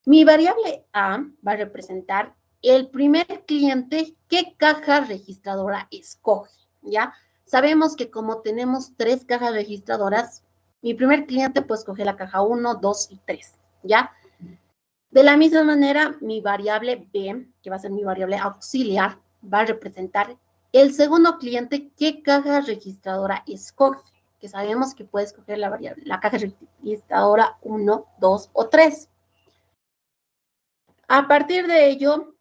Mi variable A va a representar el primer cliente qué caja registradora escoge, ¿ya? Sabemos que como tenemos 3 cajas registradoras, mi primer cliente pues escoge la caja 1, 2 y 3, ¿ya? De la misma manera, mi variable B, que va a ser mi variable auxiliar, va a representar el segundo cliente qué caja registradora escoge, que sabemos que puede escoger la caja registradora 1, 2 o 3. A partir de ello,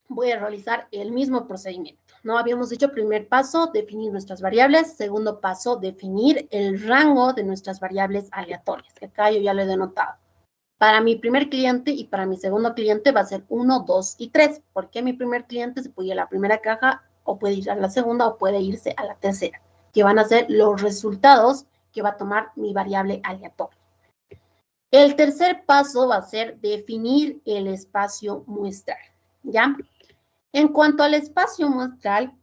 voy a realizar el mismo procedimiento. ¿No? Habíamos dicho primer paso, definir nuestras variables. Segundo paso, definir el rango de nuestras variables aleatorias, que acá yo ya lo he denotado. Para mi primer cliente y para mi segundo cliente va a ser 1, 2 y 3. Porque mi primer cliente se puede ir a la primera caja o puede ir a la segunda o puede irse a la tercera, que van a ser los resultados que va a tomar mi variable aleatoria. El tercer paso va a ser definir el espacio muestral, ¿ya? En cuanto al espacio muestral,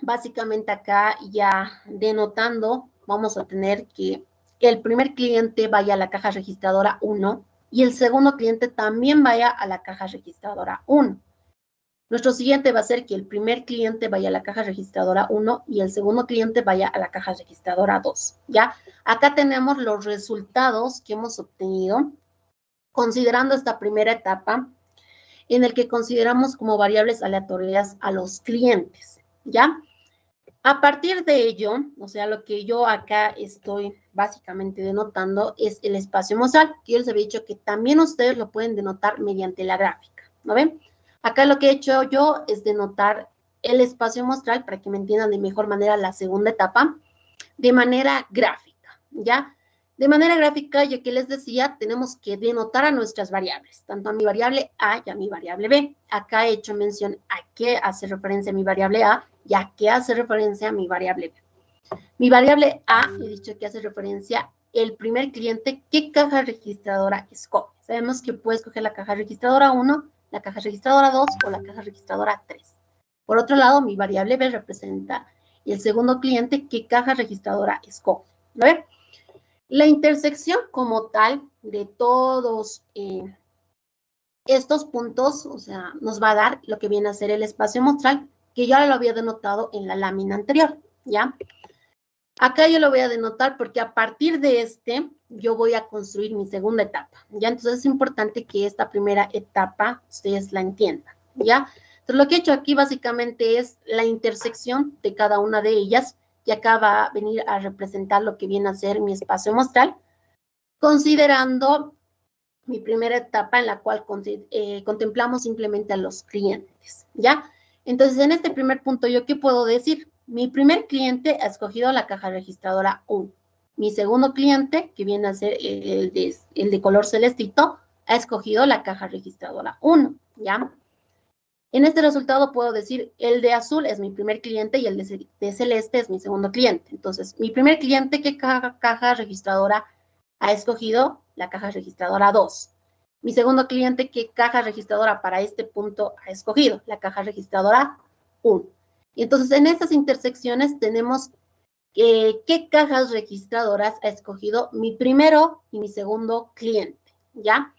básicamente acá ya denotando, vamos a tener que el primer cliente vaya a la caja registradora 1 y el segundo cliente también vaya a la caja registradora 1. Nuestro siguiente va a ser que el primer cliente vaya a la caja registradora 1 y el segundo cliente vaya a la caja registradora 2, ¿ya? Acá tenemos los resultados que hemos obtenido considerando esta primera etapa en el que consideramos como variables aleatorias a los clientes, ¿ya? A partir de ello, o sea, lo que yo acá estoy básicamente denotando es el espacio muestral, que yo les había dicho que también ustedes lo pueden denotar mediante la gráfica, ¿no ven? Acá lo que he hecho yo es denotar el espacio muestral para que me entiendan de mejor manera la segunda etapa de manera gráfica, ¿ya? De manera gráfica, yo que les decía, tenemos que denotar a nuestras variables, tanto a mi variable A y a mi variable B. Acá he hecho mención a qué hace referencia a mi variable A y a qué hace referencia a mi variable B. Mi variable A, he dicho que hace referencia el primer cliente, qué caja registradora escoge. Sabemos que puede escoger la caja registradora 1, la caja registradora 2 o la caja registradora 3. Por otro lado, mi variable B representa el segundo cliente, qué caja registradora escoge. ¿Lo ven? La intersección como tal de todos estos puntos, o sea, nos va a dar lo que viene a ser el espacio muestral, que ya lo había denotado en la lámina anterior, ¿ya? Acá yo lo voy a denotar porque a partir de este, yo voy a construir mi segunda etapa, ¿ya? Entonces es importante que esta primera etapa ustedes la entiendan, ¿ya? Entonces lo que he hecho aquí básicamente es la intersección de cada una de ellas, y acá va a venir a representar lo que viene a ser mi espacio muestral, considerando mi primera etapa en la cual contemplamos simplemente a los clientes, ¿ya? Entonces, en este primer punto, ¿yo qué puedo decir? Mi primer cliente ha escogido la caja registradora 1. Mi segundo cliente, que viene a ser el de color celestito, ha escogido la caja registradora 1, ¿ya? En este resultado puedo decir, el de azul es mi primer cliente y el de celeste es mi segundo cliente. Entonces, mi primer cliente, ¿qué caja registradora ha escogido? La caja registradora 2. Mi segundo cliente, ¿qué caja registradora para este punto ha escogido? La caja registradora 1. Y entonces, en estas intersecciones tenemos qué cajas registradoras ha escogido mi primero y mi segundo cliente, ¿ya?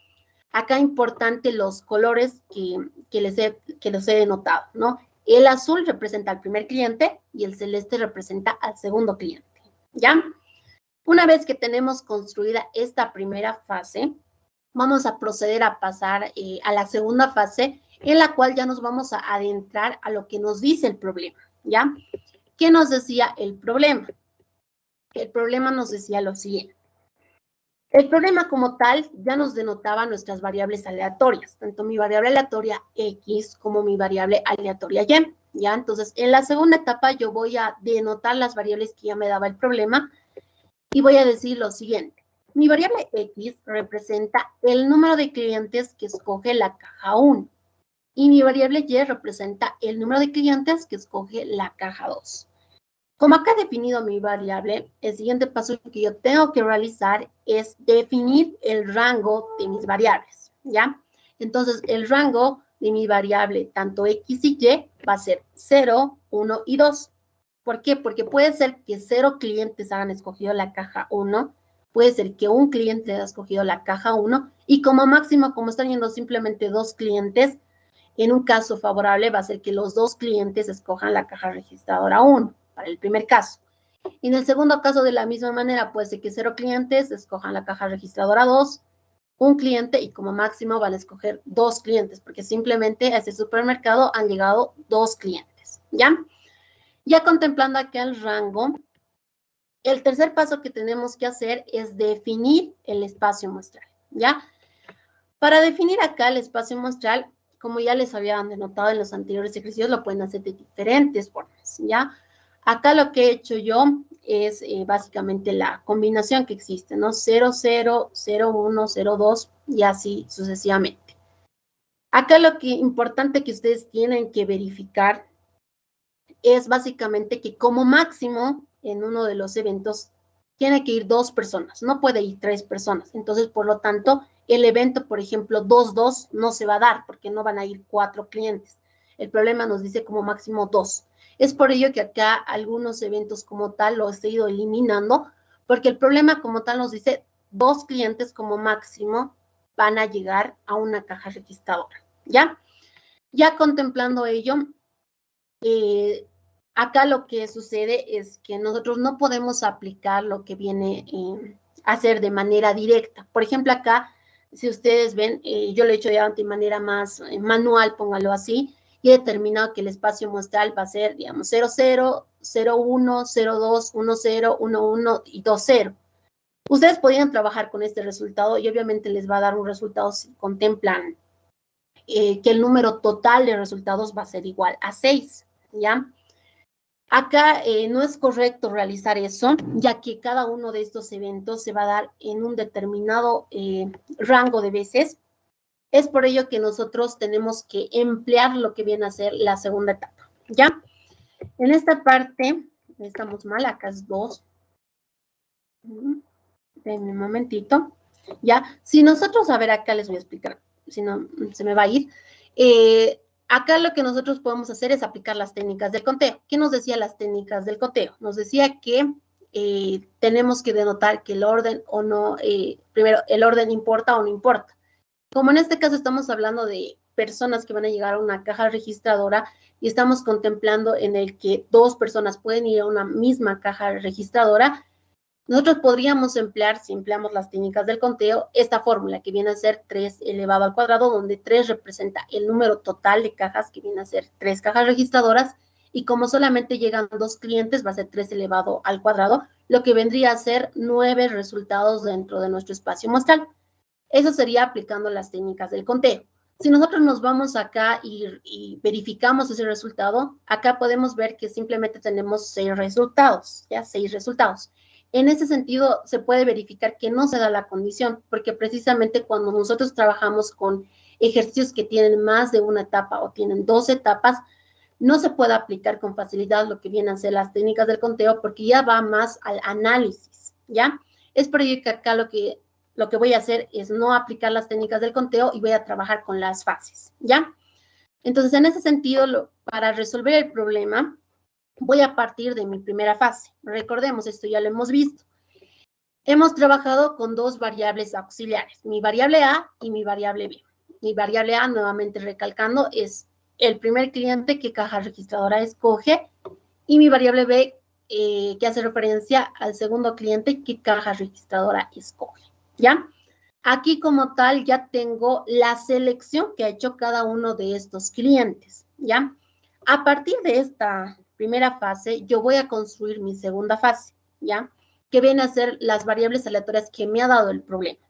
Acá importante los colores que les he denotado, ¿no? El azul representa al primer cliente y el celeste representa al segundo cliente, ¿ya? Una vez que tenemos construida esta primera fase, vamos a proceder a pasar a la segunda fase, en la cual ya nos vamos a adentrar a lo que nos dice el problema, ¿ya? ¿Qué nos decía el problema? El problema nos decía lo siguiente. El problema como tal ya nos denotaba nuestras variables aleatorias, tanto mi variable aleatoria X como mi variable aleatoria Y, ¿ya? Entonces, en la segunda etapa yo voy a denotar las variables que ya me daba el problema y voy a decir lo siguiente. Mi variable X representa el número de clientes que escoge la caja 1 y mi variable Y representa el número de clientes que escoge la caja 2. Como acá he definido mi variable, el siguiente paso que yo tengo que realizar es definir el rango de mis variables, ¿ya? Entonces, el rango de mi variable, tanto X y Y, va a ser 0, 1 y 2. ¿Por qué? Porque puede ser que 0 clientes hayan escogido la caja 1, puede ser que un cliente haya escogido la caja 1, y como máximo, como están yendo simplemente 2 clientes, en un caso favorable va a ser que los 2 clientes escojan la caja registradora 1. Para el primer caso. Y en el segundo caso, de la misma manera, puede ser que 0 clientes escojan la caja registradora 2, un cliente y como máximo van a escoger 2 clientes, porque simplemente a ese supermercado han llegado 2 clientes, ¿ya? Ya contemplando acá el rango, el tercer paso que tenemos que hacer es definir el espacio muestral, ¿ya? Para definir acá el espacio muestral, como ya les había denotado en los anteriores ejercicios, lo pueden hacer de diferentes formas, ¿ya? Acá lo que he hecho yo es básicamente la combinación que existe, ¿no? 0, 0, 0, 1, 0, 2 y así sucesivamente. Acá lo que importante que ustedes tienen que verificar es básicamente que como máximo en uno de los eventos tiene que ir 2 personas, no puede ir 3 personas. Entonces, por lo tanto, el evento, por ejemplo, 2-2 no se va a dar porque no van a ir 4 clientes. El problema nos dice como máximo 2. Es por ello que acá algunos eventos como tal los he ido eliminando, porque el problema como tal nos dice 2 clientes como máximo van a llegar a una caja registradora, ¿ya? Ya contemplando ello, acá lo que sucede es que nosotros no podemos aplicar lo que viene a hacer de manera directa. Por ejemplo, acá, si ustedes ven, yo lo he hecho ya de manera más manual, póngalo así, y he determinado que el espacio muestral va a ser, digamos, 0, 0, 0, 1, 0, 2, 1, 0, 1, 1 y 2, 0. Ustedes podrían trabajar con este resultado y obviamente les va a dar un resultado si contemplan que el número total de resultados va a ser igual a 6, ¿ya? Acá no es correcto realizar eso, ya que cada uno de estos eventos se va a dar en un determinado rango de veces. Es por ello que nosotros tenemos que emplear lo que viene a ser la segunda etapa, ¿ya? En esta parte, estamos mal, acá es 2. Denme un momentito, ¿ya? Si nosotros, a ver, acá les voy a explicar, si no se me va a ir. Acá lo que nosotros podemos hacer es aplicar las técnicas del conteo. ¿Qué nos decía las técnicas del conteo? Nos decía que tenemos que denotar que el orden o no, primero, el orden importa o no importa. Como en este caso estamos hablando de personas que van a llegar a una caja registradora y estamos contemplando en el que 2 personas pueden ir a una misma caja registradora, nosotros podríamos emplear, si empleamos las técnicas del conteo, esta fórmula que viene a ser 3 elevado al cuadrado, donde 3 representa el número total de cajas, que viene a ser 3 cajas registradoras, y como solamente llegan 2 clientes, va a ser 3 elevado al cuadrado, lo que vendría a ser 9 resultados dentro de nuestro espacio muestral. Eso sería aplicando las técnicas del conteo. Si nosotros nos vamos acá y verificamos ese resultado, acá podemos ver que simplemente tenemos 6 resultados, ¿ya? 6 resultados. En ese sentido, se puede verificar que no se da la condición, porque precisamente cuando nosotros trabajamos con ejercicios que tienen más de una etapa o tienen 2 etapas, no se puede aplicar con facilidad lo que vienen a ser las técnicas del conteo, porque ya va más al análisis, ¿ya? Es por ello que acá lo que voy a hacer es no aplicar las técnicas del conteo y voy a trabajar con las fases, ¿ya? Entonces, en ese sentido, para resolver el problema, voy a partir de mi primera fase. Recordemos, esto ya lo hemos visto. Hemos trabajado con 2 variables auxiliares, mi variable A y mi variable B. Mi variable A, nuevamente recalcando, es el primer cliente que caja registradora escoge, y mi variable B, que hace referencia al segundo cliente que caja registradora escoge, ¿ya? Aquí como tal ya tengo la selección que ha hecho cada uno de estos clientes, ¿ya? A partir de esta primera fase, yo voy a construir mi segunda fase, ¿ya? Que viene a ser las variables aleatorias que me ha dado el problema.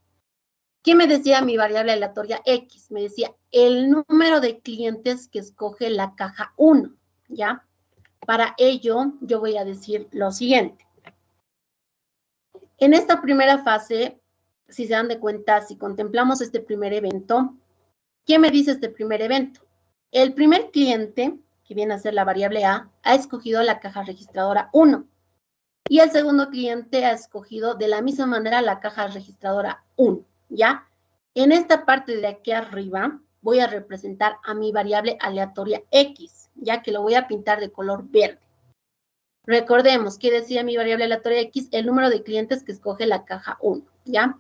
¿Qué me decía mi variable aleatoria X? Me decía el número de clientes que escoge la caja 1, ¿ya? Para ello, yo voy a decir lo siguiente. En esta primera fase, si se dan de cuenta, si contemplamos este primer evento, ¿qué me dice este primer evento? El primer cliente, que viene a ser la variable A, ha escogido la caja registradora 1. Y el segundo cliente ha escogido de la misma manera la caja registradora 1, ¿ya? En esta parte de aquí arriba voy a representar a mi variable aleatoria X, ya que lo voy a pintar de color verde. Recordemos que decía mi variable aleatoria X, el número de clientes que escoge la caja 1, ¿ya?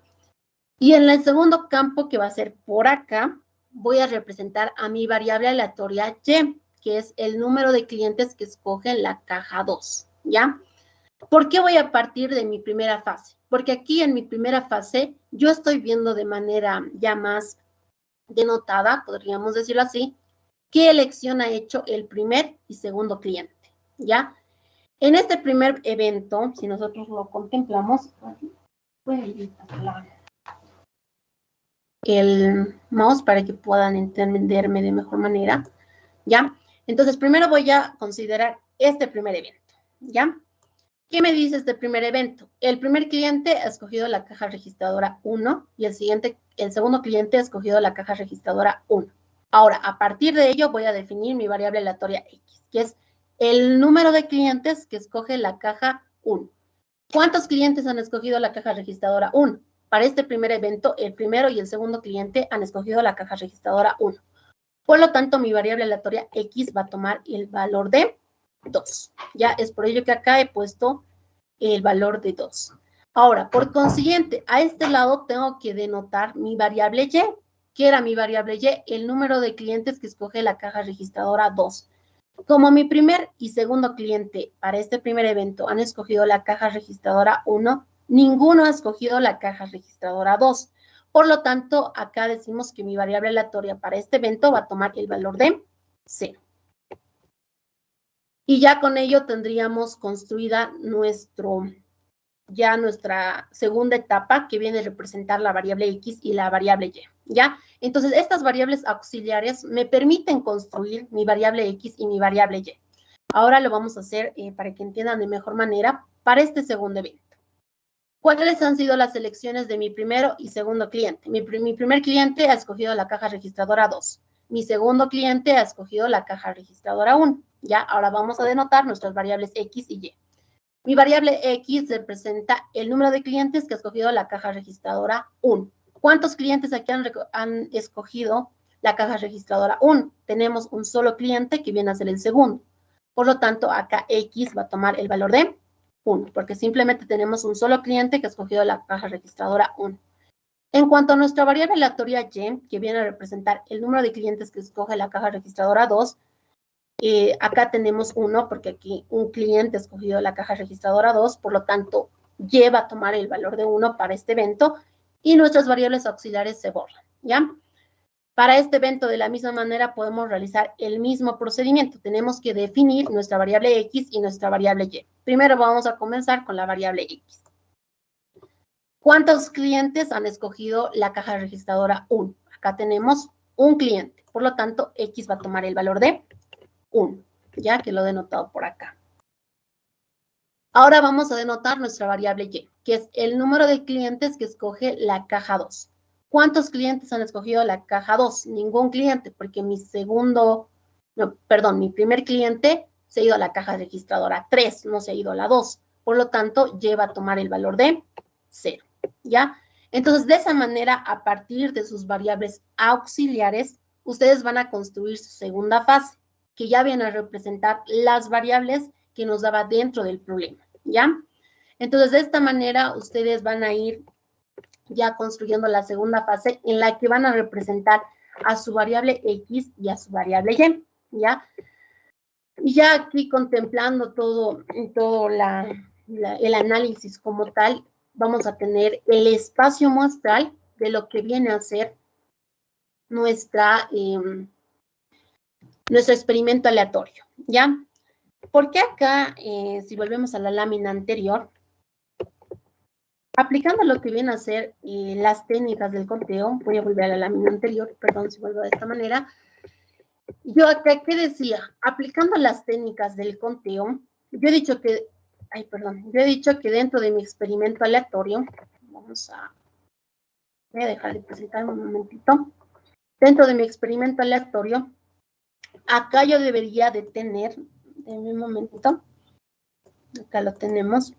Y en el segundo campo, que va a ser por acá, voy a representar a mi variable aleatoria Y, que es el número de clientes que escogen la caja 2, ¿ya? ¿Por qué voy a partir de mi primera fase? Porque aquí en mi primera fase yo estoy viendo de manera ya más denotada, podríamos decirlo así, qué elección ha hecho el primer y segundo cliente, ¿ya? En este primer evento, si nosotros lo contemplamos, el mouse para que puedan entenderme de mejor manera, ¿ya? Entonces, primero voy a considerar este primer evento, ¿ya? ¿Qué me dice este primer evento? El primer cliente ha escogido la caja registradora 1 y el segundo cliente ha escogido la caja registradora 1. Ahora, a partir de ello, voy a definir mi variable aleatoria X, que es el número de clientes que escoge la caja 1. ¿Cuántos clientes han escogido la caja registradora 1? Para este primer evento, el primero y el segundo cliente han escogido la caja registradora 1. Por lo tanto, mi variable aleatoria X va a tomar el valor de 2. Ya es por ello que acá he puesto el valor de 2. Ahora, por consiguiente, a este lado tengo que denotar mi variable Y. ¿Qué era mi variable Y? El número de clientes que escoge la caja registradora 2. Como mi primer y segundo cliente para este primer evento han escogido la caja registradora 1, ninguno ha escogido la caja registradora 2. Por lo tanto, acá decimos que mi variable aleatoria para este evento va a tomar el valor de 0. Y ya con ello tendríamos construida nuestra segunda etapa, que viene a representar la variable X y la variable Y, ¿ya? Entonces, estas variables auxiliares me permiten construir mi variable X y mi variable Y. Ahora lo vamos a hacer para que entiendan de mejor manera para este segundo evento. ¿Cuáles han sido las selecciones de mi primero y segundo cliente? Mi primer cliente ha escogido la caja registradora 2. Mi segundo cliente ha escogido la caja registradora 1. ¿Ya? Ahora vamos a denotar nuestras variables X y Y. Mi variable X representa el número de clientes que ha escogido la caja registradora 1. ¿Cuántos clientes aquí han escogido la caja registradora 1? Tenemos un solo cliente que viene a ser el segundo. Por lo tanto, acá X va a tomar el valor de 1, porque simplemente tenemos un solo cliente que ha escogido la caja registradora 1. En cuanto a nuestra variable aleatoria Y, que viene a representar el número de clientes que escoge la caja registradora 2, acá tenemos 1 porque aquí un cliente ha escogido la caja registradora 2, por lo tanto, Y va a tomar el valor de 1 para este evento y nuestras variables auxiliares se borran, ¿ya? Para este evento, de la misma manera, podemos realizar el mismo procedimiento. Tenemos que definir nuestra variable X y nuestra variable Y. Primero vamos a comenzar con la variable X. ¿Cuántos clientes han escogido la caja registradora 1? Acá tenemos un cliente, por lo tanto, X va a tomar el valor de 1, ya que lo he denotado por acá. Ahora vamos a denotar nuestra variable Y, que es el número de clientes que escoge la caja 2. ¿Cuántos clientes han escogido la caja 2? Ningún cliente, porque mi primer cliente se ha ido a la caja registradora 3, no se ha ido a la 2. Por lo tanto, Y va a tomar el valor de 0, ¿ya? Entonces, de esa manera, a partir de sus variables auxiliares, ustedes van a construir su segunda fase, que ya viene a representar las variables que nos daba dentro del problema, ¿ya? Entonces, de esta manera, ustedes van a ir ya construyendo la segunda fase en la que van a representar a su variable X y a su variable Y, ¿ya? Y ya aquí contemplando todo el análisis como tal, vamos a tener el espacio muestral de lo que viene a ser nuestro experimento aleatorio, ¿ya? Porque acá, si volvemos a la lámina anterior, aplicando lo que viene a ser las técnicas del conteo, voy a volver a la lámina anterior, perdón si vuelvo de esta manera. Yo acá, ¿qué decía? Aplicando las técnicas del conteo, yo he dicho que dentro de mi experimento aleatorio, voy a dejar de presentar un momentito. Dentro de mi experimento aleatorio, acá yo debería de tener, en un momentito, acá lo tenemos,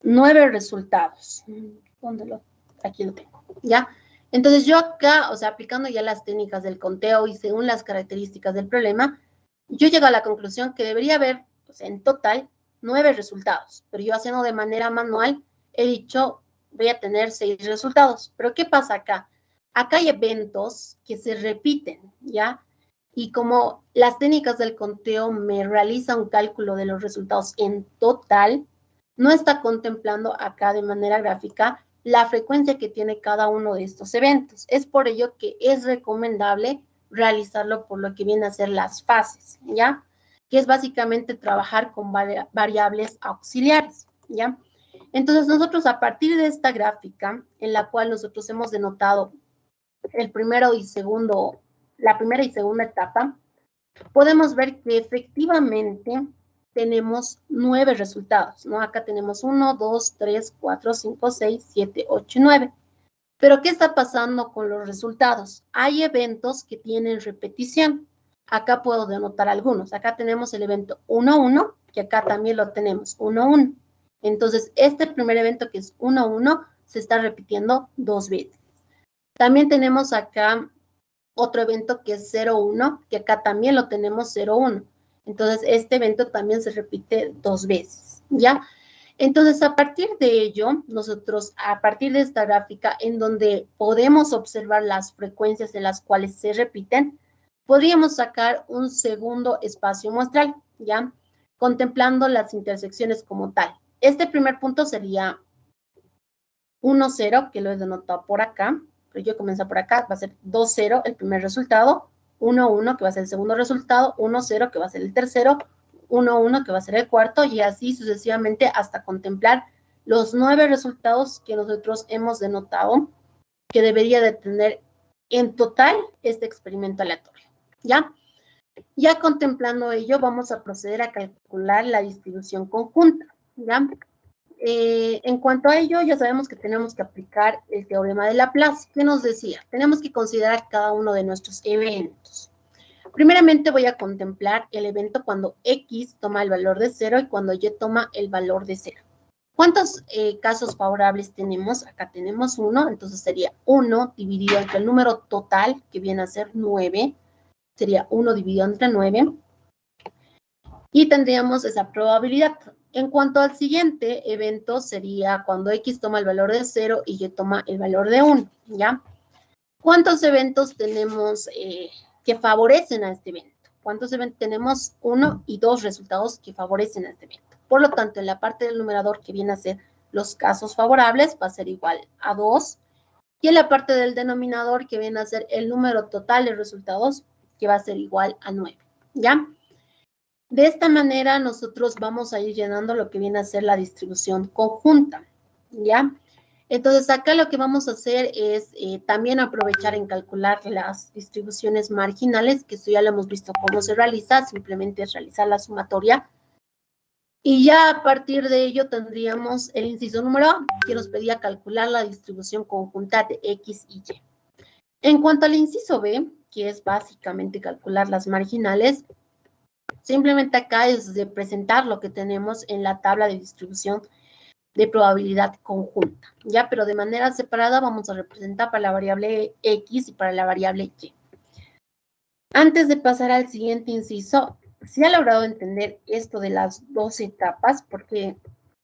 9 resultados. Aquí lo tengo, ¿ya? Entonces yo acá, o sea, aplicando ya las técnicas del conteo y según las características del problema, yo llego a la conclusión que debería haber, o sea, en total, 9 resultados. Pero yo haciendo de manera manual, he dicho, voy a tener 6 resultados. Pero ¿qué pasa acá? Acá hay eventos que se repiten, ¿ya? Y como las técnicas del conteo me realizan un cálculo de los resultados en total, no está contemplando acá de manera gráfica la frecuencia que tiene cada uno de estos eventos. Es por ello que es recomendable realizarlo por lo que viene a ser las fases, ¿ya? Que es básicamente trabajar con variables auxiliares, ¿ya? Entonces, nosotros a partir de esta gráfica, en la cual nosotros hemos denotado la primera y segunda etapa, podemos ver que efectivamente tenemos 9 resultados, ¿no? Acá tenemos 1, 2, 3, 4, 5, 6, 7, 8 y 9. Pero, ¿qué está pasando con los resultados? Hay eventos que tienen repetición. Acá puedo denotar algunos. Acá tenemos el evento 1, 1, que acá también lo tenemos, 1, 1. Entonces, este primer evento que es 1, 1, se está repitiendo 2 veces. También tenemos acá otro evento que es 0, 1, que acá también lo tenemos 0, 1. Entonces, este evento también se repite 2 veces, ¿ya? Entonces, a partir de ello, nosotros, a partir de esta gráfica, en donde podemos observar las frecuencias en las cuales se repiten, podríamos sacar un segundo espacio muestral, ¿ya? Contemplando las intersecciones como tal. Este primer punto sería 1, 0, que lo he denotado por acá, pero yo comienzo por acá, va a ser 2, 0 el primer resultado, 1, 1 que va a ser el segundo resultado, 1, 0 que va a ser el tercero, 1, 1 que va a ser el cuarto y así sucesivamente hasta contemplar los 9 resultados que nosotros hemos denotado que debería de tener en total este experimento aleatorio, ¿ya? Ya contemplando ello, vamos a proceder a calcular la distribución conjunta, ¿ya? En cuanto a ello, ya sabemos que tenemos que aplicar el teorema de Laplace. ¿Qué nos decía? Tenemos que considerar cada uno de nuestros eventos. Primeramente voy a contemplar el evento cuando X toma el valor de 0 y cuando Y toma el valor de 0. ¿Cuántos casos favorables tenemos? Acá tenemos 1, entonces sería 1 dividido entre el número total, que viene a ser 9. Sería 1 dividido entre 9. Y tendríamos esa probabilidad. En cuanto al siguiente evento, sería cuando X toma el valor de 0 y Y toma el valor de 1, ¿ya? ¿Cuántos eventos tenemos que favorecen a este evento? ¿Cuántos eventos tenemos? 1 y 2 resultados que favorecen a este evento. Por lo tanto, en la parte del numerador que viene a ser los casos favorables va a ser igual a 2. Y en la parte del denominador que viene a ser el número total de resultados que va a ser igual a 9, ¿ya? De esta manera nosotros vamos a ir llenando lo que viene a ser la distribución conjunta, ¿ya? Entonces acá lo que vamos a hacer es también aprovechar en calcular las distribuciones marginales, que esto ya lo hemos visto cómo se realiza, simplemente es realizar la sumatoria Y ya a partir de ello tendríamos el inciso número A, que nos pedía calcular la distribución conjunta de X y Y. En cuanto al inciso B, que es básicamente calcular las marginales, simplemente acá es representar lo que tenemos en la tabla de distribución de probabilidad conjunta, ¿ya? Pero de manera separada vamos a representar para la variable X y para la variable Y. Antes de pasar al siguiente inciso, ¿se ha logrado entender esto de las dos etapas? Porque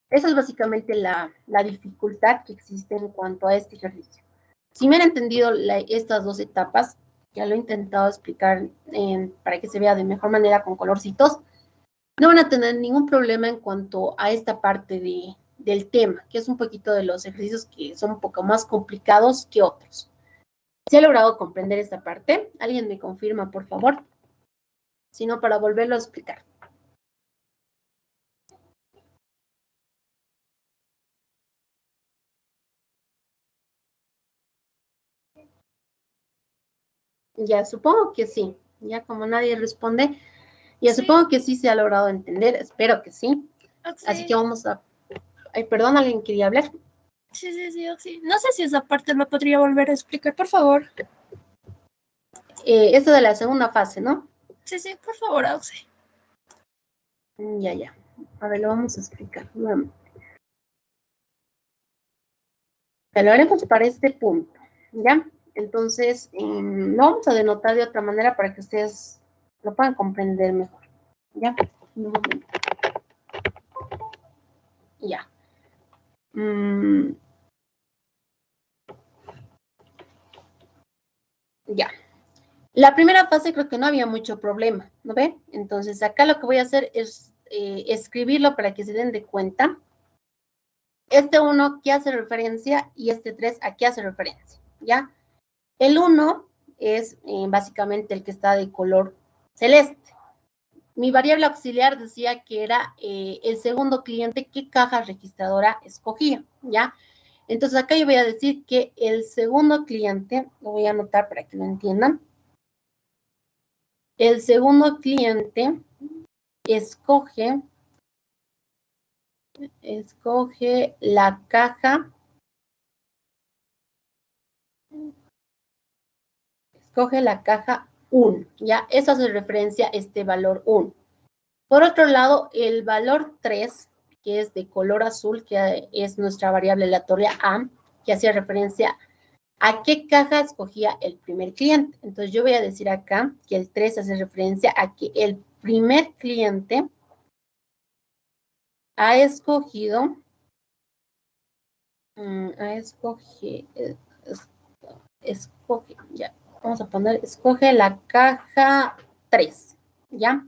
esa es básicamente la dificultad que existe en cuanto a este ejercicio. Si me han entendido estas dos etapas, ya lo he intentado explicar para que se vea de mejor manera con colorcitos, no van a tener ningún problema en cuanto a esta parte del tema, que es un poquito de los ejercicios que son un poco más complicados que otros. ¿Se ha logrado comprender esta parte? ¿Alguien me confirma, por favor? Si no, para volverlo a explicar. Ya, supongo que sí. Ya como nadie responde, ya sí. Supongo que sí se ha logrado entender. Espero que sí. Sí. Así que vamos a... Ay, perdón, ¿alguien quería hablar? Sí. No sé si esa parte lo podría volver a explicar, por favor. Esto de la segunda fase, ¿no? Sí, por favor, Auxi. Ya. A ver, lo vamos a explicar nuevamente. Lo haremos para este punto, ¿ya? Entonces, lo vamos a denotar de otra manera para que ustedes lo puedan comprender mejor, ¿ya? Un momento. Ya. Ya. La primera fase creo que no había mucho problema, ¿no ve? Entonces, acá lo que voy a hacer es escribirlo para que se den de cuenta. Este 1, ¿qué hace referencia? Y este 3, ¿a qué hace referencia? ¿Ya? El 1 es básicamente el que está de color celeste. Mi variable auxiliar decía que era el segundo cliente, ¿qué caja registradora escogía? ¿Ya? Entonces, acá yo voy a decir que el segundo cliente, lo voy a anotar para que lo entiendan. El segundo cliente escoge la caja, escoge la caja 1, ¿ya? Eso hace referencia a este valor 1. Por otro lado, el valor 3, que es de color azul, que es nuestra variable aleatoria A, que hacía referencia a qué caja escogía el primer cliente. Entonces, yo voy a decir acá que el 3 hace referencia a que el primer cliente ha escogido, ya, vamos a poner, escoge la caja 3, ¿ya?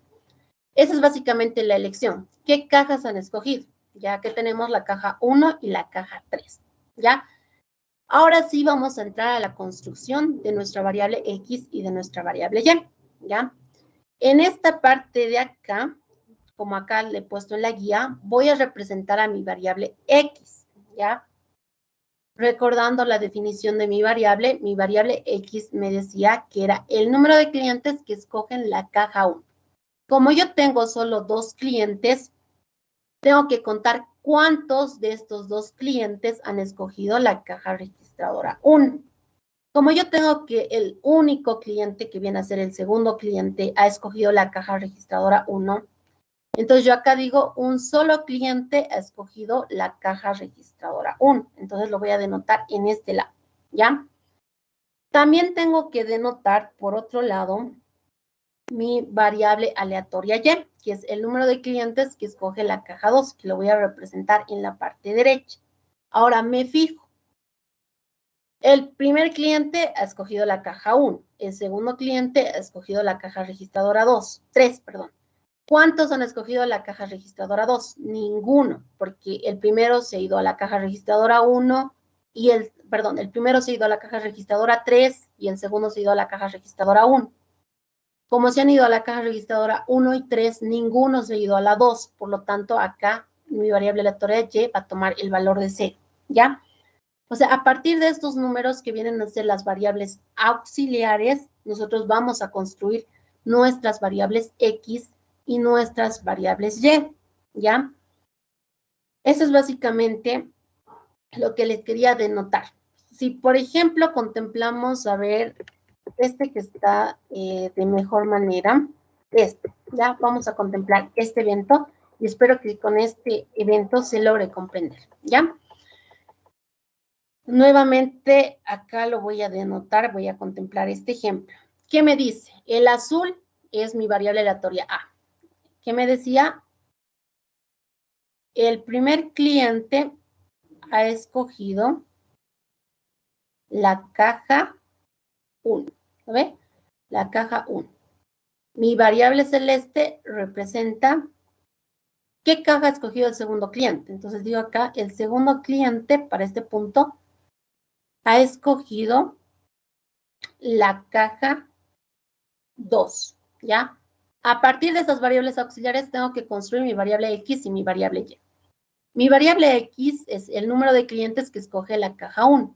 Esa es básicamente la elección. ¿Qué cajas han escogido? Ya que tenemos la caja 1 y la caja 3, ¿ya? Ahora sí vamos a entrar a la construcción de nuestra variable X y de nuestra variable Y, ¿ya? En esta parte de acá, como acá le he puesto en la guía, voy a representar a mi variable X, ¿ya? Recordando la definición de mi variable X me decía que era el número de clientes que escogen la caja 1. Como yo tengo solo 2 clientes, tengo que contar cuántos de estos 2 clientes han escogido la caja registradora 1. Como yo tengo que el único cliente, que viene a ser el segundo cliente, ha escogido la caja registradora 1, entonces yo acá digo un solo cliente ha escogido la caja registradora 1. Entonces lo voy a denotar en este lado, ¿ya? También tengo que denotar, por otro lado, mi variable aleatoria Y, que es el número de clientes que escoge la caja 2, que lo voy a representar en la parte derecha. Ahora me fijo. El primer cliente ha escogido la caja 1. El segundo cliente ha escogido la caja registradora 3, perdón. ¿Cuántos han escogido la caja registradora 2? Ninguno, porque el primero se ha ido a la caja registradora 1 y el primero se ha ido a la caja registradora 3 y el segundo se ha ido a la caja registradora 1. Como se han ido a la caja registradora 1 y 3, ninguno se ha ido a la 2. Por lo tanto, acá mi variable aleatoria Y va a tomar el valor de 0, ¿ya? O sea, a partir de estos números que vienen a ser las variables auxiliares, nosotros vamos a construir nuestras variables X y nuestras variables Y, ¿ya? Eso es básicamente lo que les quería denotar. Si, por ejemplo, contemplamos, a ver, este que está de mejor manera, ya vamos a contemplar este evento y espero que con este evento se logre comprender, ¿ya? Nuevamente, acá lo voy a denotar, voy a contemplar este ejemplo. ¿Qué me dice? El azul es mi variable aleatoria A. ¿Qué me decía? El primer cliente ha escogido la caja 1, ¿lo ve? La caja 1. Mi variable celeste representa qué caja ha escogido el segundo cliente. Entonces digo acá, el segundo cliente para este punto ha escogido la caja 2, ¿ya? A partir de esas variables auxiliares tengo que construir mi variable X y mi variable Y. Mi variable X es el número de clientes que escoge la caja 1.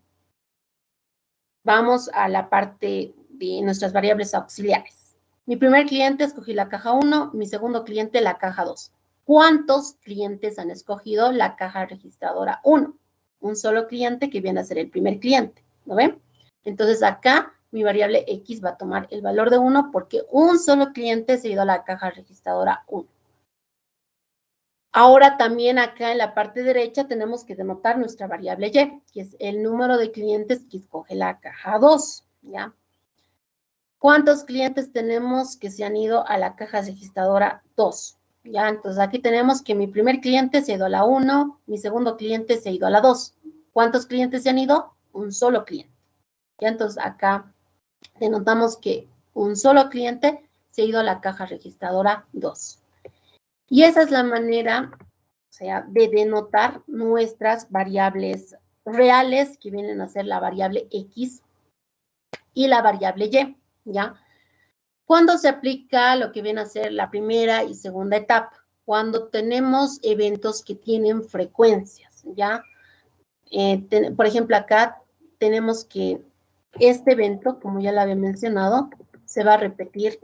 Vamos a la parte de nuestras variables auxiliares. Mi primer cliente escogí la caja 1, mi segundo cliente la caja 2. ¿Cuántos clientes han escogido la caja registradora 1? Un solo cliente que viene a ser el primer cliente, ¿lo ven? Entonces acá mi variable X va a tomar el valor de 1 porque un solo cliente se ha ido a la caja registradora 1. Ahora también acá en la parte derecha tenemos que denotar nuestra variable Y, que es el número de clientes que escoge la caja 2, ¿ya? ¿Cuántos clientes tenemos que se han ido a la caja registradora 2? ¿Ya? Entonces aquí tenemos que mi primer cliente se ha ido a la 1, mi segundo cliente se ha ido a la 2. ¿Cuántos clientes se han ido? Un solo cliente. ¿Ya? Entonces acá denotamos que un solo cliente se ha ido a la caja registradora 2. Y esa es la manera, o sea, de denotar nuestras variables reales, que vienen a ser la variable X y la variable Y, ¿ya? ¿Cuándo se aplica lo que viene a ser la primera y segunda etapa? Cuando tenemos eventos que tienen frecuencias, ¿ya? Por ejemplo, acá tenemos que este evento, como ya lo había mencionado, se va a repetir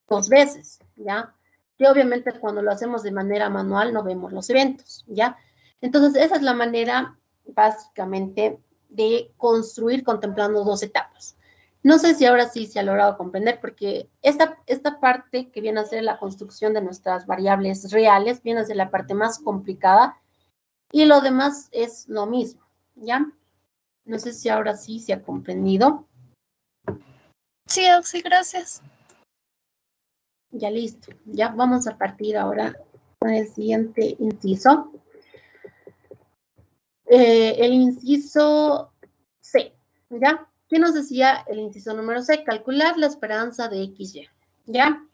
2 veces, ¿ya? Que obviamente cuando lo hacemos de manera manual no vemos los eventos, ¿ya? Entonces, esa es la manera básicamente de construir contemplando 2 etapas. No sé si ahora sí se ha logrado comprender, porque esta parte que viene a ser la construcción de nuestras variables reales, viene a ser la parte más complicada, y lo demás es lo mismo, ¿ya? No sé si ahora sí se ha comprendido. Sí, Oxy, gracias. Ya listo. Ya vamos a partir ahora con el siguiente inciso. El inciso C, ¿ya? ¿Qué nos decía el inciso número C? Calcular la esperanza de XY, ¿ya?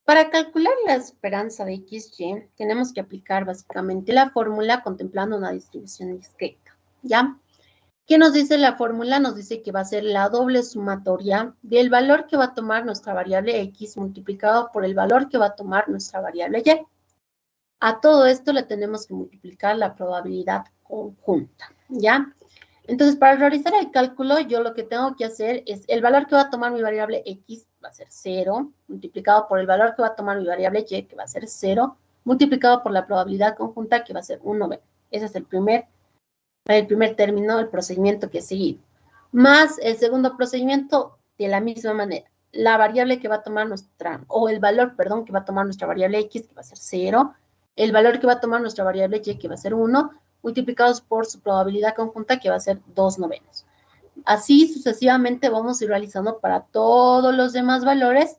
Para calcular la esperanza de XY, tenemos que aplicar básicamente la fórmula contemplando una distribución discreta, ¿ya? ¿Qué nos dice la fórmula? Nos dice que va a ser la doble sumatoria del valor que va a tomar nuestra variable X multiplicado por el valor que va a tomar nuestra variable Y. A todo esto le tenemos que multiplicar la probabilidad conjunta, ¿ya? Entonces, para realizar el cálculo, yo lo que tengo que hacer es el valor que va a tomar mi variable X va a ser 0, multiplicado por el valor que va a tomar mi variable Y, que va a ser 0, multiplicado por la probabilidad conjunta, que va a ser 1/n. Ese es el primer término, el procedimiento que he seguido. Más el segundo procedimiento, de la misma manera. La variable que va a tomar el valor, perdón, que va a tomar nuestra variable X, que va a ser 0, el valor que va a tomar nuestra variable Y, que va a ser 1, multiplicados por su probabilidad conjunta, que va a ser 2/9. Así sucesivamente vamos a ir realizando para todos los demás valores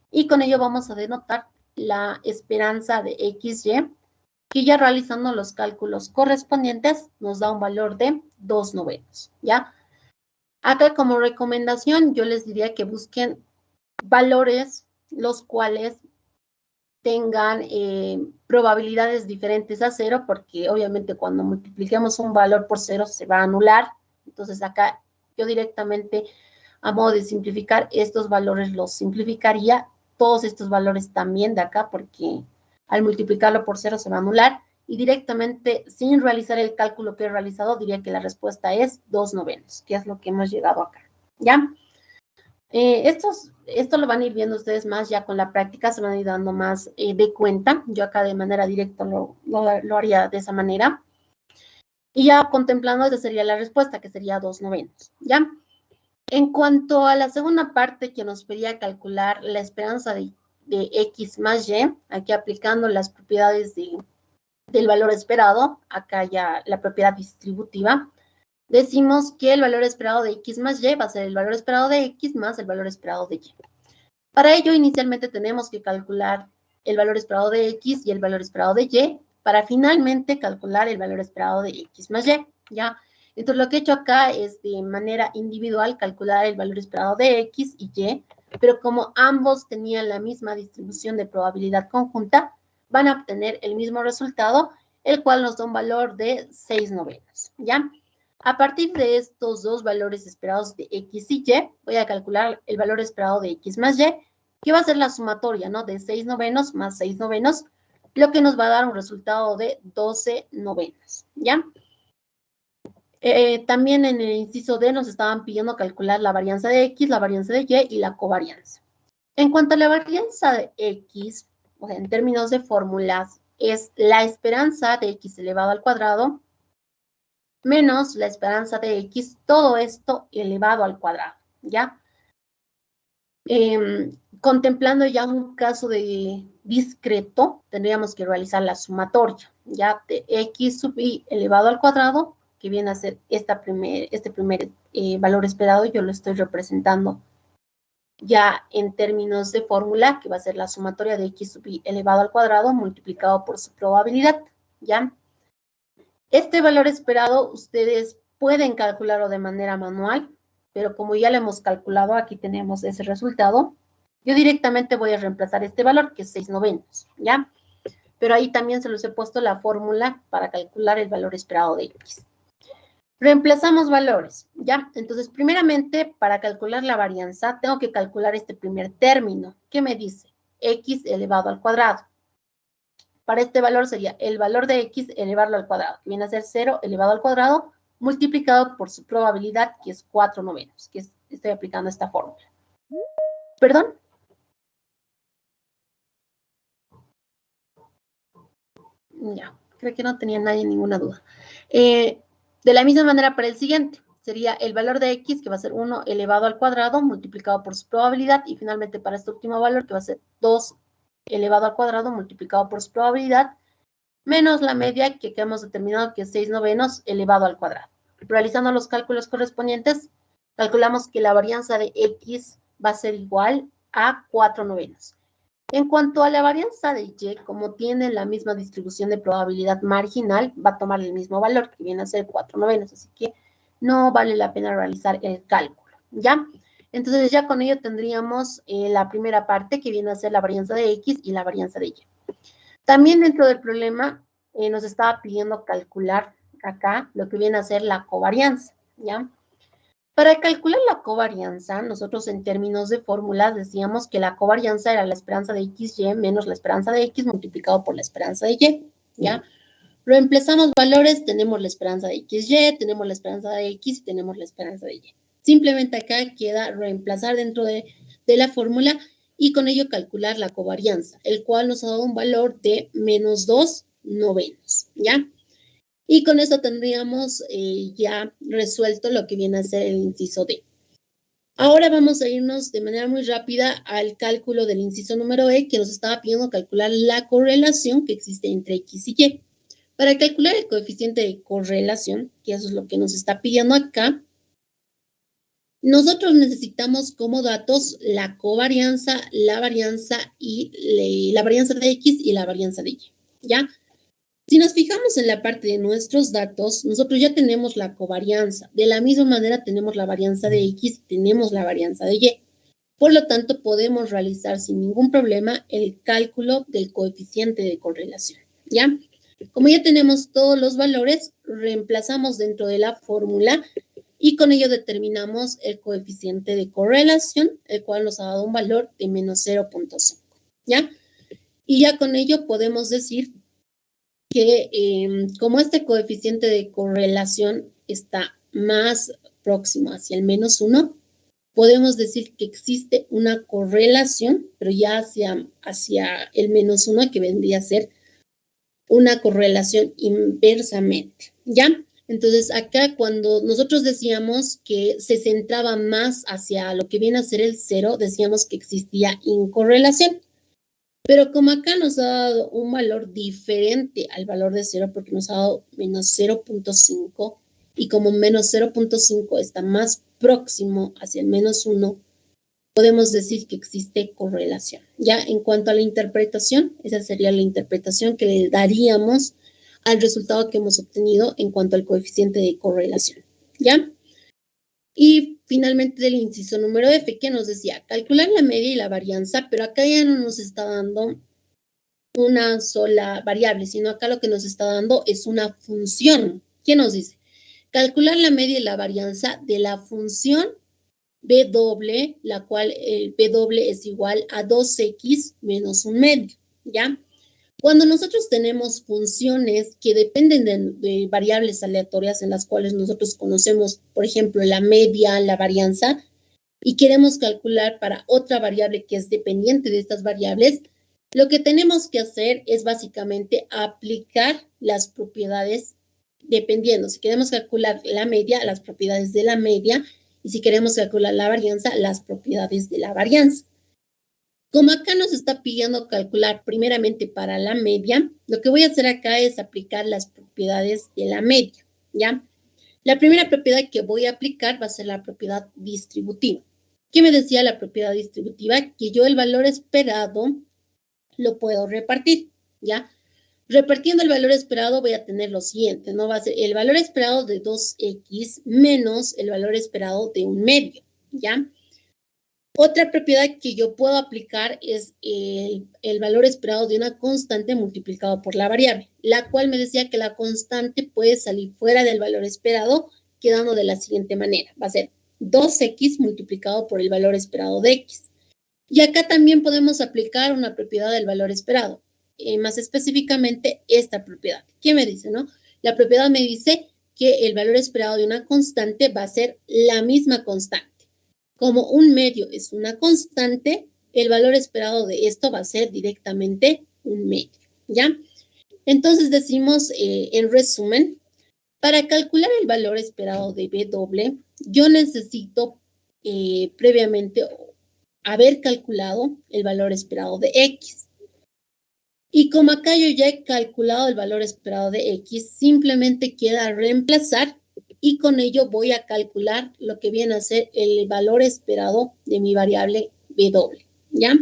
y con ello vamos a denotar la esperanza de XY, que ya realizando los cálculos correspondientes nos da un valor de 2/9, ¿ya? Acá como recomendación yo les diría que busquen valores los cuales tengan probabilidades diferentes a 0, porque obviamente cuando multipliquemos un valor por 0 se va a anular. Entonces acá yo directamente, a modo de simplificar, estos valores los simplificaría, todos estos valores también de acá, porque al multiplicarlo por 0 se va a anular, y directamente, sin realizar el cálculo que he realizado, diría que la respuesta es 2/9, que es lo que hemos llegado acá, ¿ya? Esto lo van a ir viendo ustedes más ya con la práctica, se van a ir dando más de cuenta. Yo acá de manera directa lo haría de esa manera. Y ya contemplando, esa sería la respuesta, que sería 2/9, ¿ya? En cuanto a la segunda parte que nos pedía calcular la esperanza de X más Y, aquí aplicando las propiedades del valor esperado, acá ya la propiedad distributiva, decimos que el valor esperado de X más Y va a ser el valor esperado de X más el valor esperado de Y. Para ello, inicialmente tenemos que calcular el valor esperado de X y el valor esperado de Y, para finalmente calcular el valor esperado de X más Y, ¿ya? Entonces, lo que he hecho acá es de manera individual calcular el valor esperado de X y Y, pero como ambos tenían la misma distribución de probabilidad conjunta, van a obtener el mismo resultado, el cual nos da un valor de 6/9, ¿ya? A partir de estos dos valores esperados de X y Y, voy a calcular el valor esperado de X más Y, que va a ser la sumatoria, ¿no? De 6/9 más 6/9, lo que nos va a dar un resultado de 12/9, ¿ya? También en el inciso D nos estaban pidiendo calcular la varianza de X, la varianza de Y y la covarianza. En cuanto a la varianza de X, o sea, en términos de fórmulas, es la esperanza de X elevado al cuadrado menos la esperanza de X, todo esto elevado al cuadrado, ¿ya? Contemplando ya un caso de discreto, tendríamos que realizar la sumatoria, ¿ya? De X sub Y elevado al cuadrado, que viene a ser este primer valor esperado, yo lo estoy representando ya en términos de fórmula, que va a ser la sumatoria de X sub Y elevado al cuadrado multiplicado por su probabilidad, ¿ya? Este valor esperado ustedes pueden calcularlo de manera manual, pero como ya lo hemos calculado, aquí tenemos ese resultado. Yo directamente voy a reemplazar este valor, que es 6/9, ¿ya? Pero ahí también se los he puesto la fórmula para calcular el valor esperado de X. Reemplazamos valores, ¿ya? Entonces, primeramente, para calcular la varianza, tengo que calcular este primer término. ¿Qué me dice? X elevado al cuadrado. Para este valor sería el valor de X elevarlo al cuadrado, que viene a ser 0 elevado al cuadrado, multiplicado por su probabilidad, que es 4/9, que estoy aplicando esta fórmula. ¿Perdón? Ya, creo que no tenía nadie ninguna duda. De la misma manera para el siguiente, sería el valor de X, que va a ser 1 elevado al cuadrado, multiplicado por su probabilidad, y finalmente para este último valor, que va a ser 2 elevado al cuadrado, multiplicado por su probabilidad, menos la media que hemos determinado que es 6/9 elevado al cuadrado. Realizando los cálculos correspondientes, calculamos que la varianza de X va a ser igual a 4/9. En cuanto a la varianza de Y, como tiene la misma distribución de probabilidad marginal, va a tomar el mismo valor, que viene a ser 4/9, así que no vale la pena realizar el cálculo, ¿ya? Entonces ya con ello tendríamos la primera parte, que viene a ser la varianza de X y la varianza de Y. También dentro del problema nos estaba pidiendo calcular acá lo que viene a ser la covarianza, ¿ya? Para calcular la covarianza, nosotros en términos de fórmulas decíamos que la covarianza era la esperanza de XY menos la esperanza de X multiplicado por la esperanza de Y, ¿ya? Reemplazamos valores, tenemos la esperanza de XY, tenemos la esperanza de X y tenemos la esperanza de Y. Simplemente acá queda reemplazar dentro de la fórmula y con ello calcular la covarianza, el cual nos ha dado un valor de menos 2/9, ¿ya? Y con esto tendríamos ya resuelto lo que viene a ser el inciso D. Ahora vamos a irnos de manera muy rápida al cálculo del inciso número E, que nos estaba pidiendo calcular la correlación que existe entre X y Y. Para calcular el coeficiente de correlación, que eso es lo que nos está pidiendo acá, nosotros necesitamos como datos la covarianza, la varianza y la varianza de X y la varianza de Y, ¿ya? Si nos fijamos en la parte de nuestros datos, nosotros ya tenemos la covarianza. De la misma manera tenemos la varianza de X, tenemos la varianza de Y. Por lo tanto, podemos realizar sin ningún problema el cálculo del coeficiente de correlación, ¿ya? Como ya tenemos todos los valores, reemplazamos dentro de la fórmula y con ello determinamos el coeficiente de correlación, el cual nos ha dado un valor de menos 0.5, ¿ya? Y ya con ello podemos decir que como este coeficiente de correlación está más próximo hacia el menos 1, podemos decir que existe una correlación, pero ya hacia el -1, que vendría a ser una correlación inversamente, ¿ya? Entonces, acá cuando nosotros decíamos que se centraba más hacia lo que viene a ser el 0, decíamos que existía incorrelación. Pero como acá nos ha dado un valor diferente al valor de 0, porque nos ha dado menos 0.5, y como menos 0.5 está más próximo hacia el -1, podemos decir que existe correlación. Ya en cuanto a la interpretación, esa sería la interpretación que le daríamos al resultado que hemos obtenido en cuanto al coeficiente de correlación. ¿Ya? Y finalmente del inciso número F, que nos decía calcular la media y la varianza, pero acá ya no nos está dando una sola variable, sino acá lo que nos está dando es una función. ¿Qué nos dice? Calcular la media y la varianza de la función W, la cual W es igual a 2x menos un medio, ¿ya? Cuando nosotros tenemos funciones que dependen de variables aleatorias en las cuales nosotros conocemos, por ejemplo, la media, la varianza, y queremos calcular para otra variable que es dependiente de estas variables, lo que tenemos que hacer es básicamente aplicar las propiedades dependiendo. Si queremos calcular la media, las propiedades de la media, y si queremos calcular la varianza, las propiedades de la varianza. Como acá nos está pidiendo calcular primeramente para la media, lo que voy a hacer acá es aplicar las propiedades de la media, ¿ya? La primera propiedad que voy a aplicar va a ser la propiedad distributiva. ¿Qué me decía la propiedad distributiva? Que yo el valor esperado lo puedo repartir, ¿ya? Repartiendo el valor esperado voy a tener lo siguiente, ¿no? Va a ser el valor esperado de 2x menos el valor esperado de un medio, ¿ya? Otra propiedad que yo puedo aplicar es el valor esperado de una constante multiplicado por la variable, la cual me decía que la constante puede salir fuera del valor esperado, quedando de la siguiente manera. Va a ser 2x multiplicado por el valor esperado de x. Y acá también podemos aplicar una propiedad del valor esperado. Más específicamente esta propiedad. ¿Qué me dice, no? La propiedad me dice que el valor esperado de una constante va a ser la misma constante. Como un medio es una constante, el valor esperado de esto va a ser directamente un medio, ¿ya? Entonces decimos, en resumen, para calcular el valor esperado de W, yo necesito previamente haber calculado el valor esperado de X. Y como acá yo ya he calculado el valor esperado de X, simplemente queda reemplazar y con ello voy a calcular lo que viene a ser el valor esperado de mi variable W, ¿ya?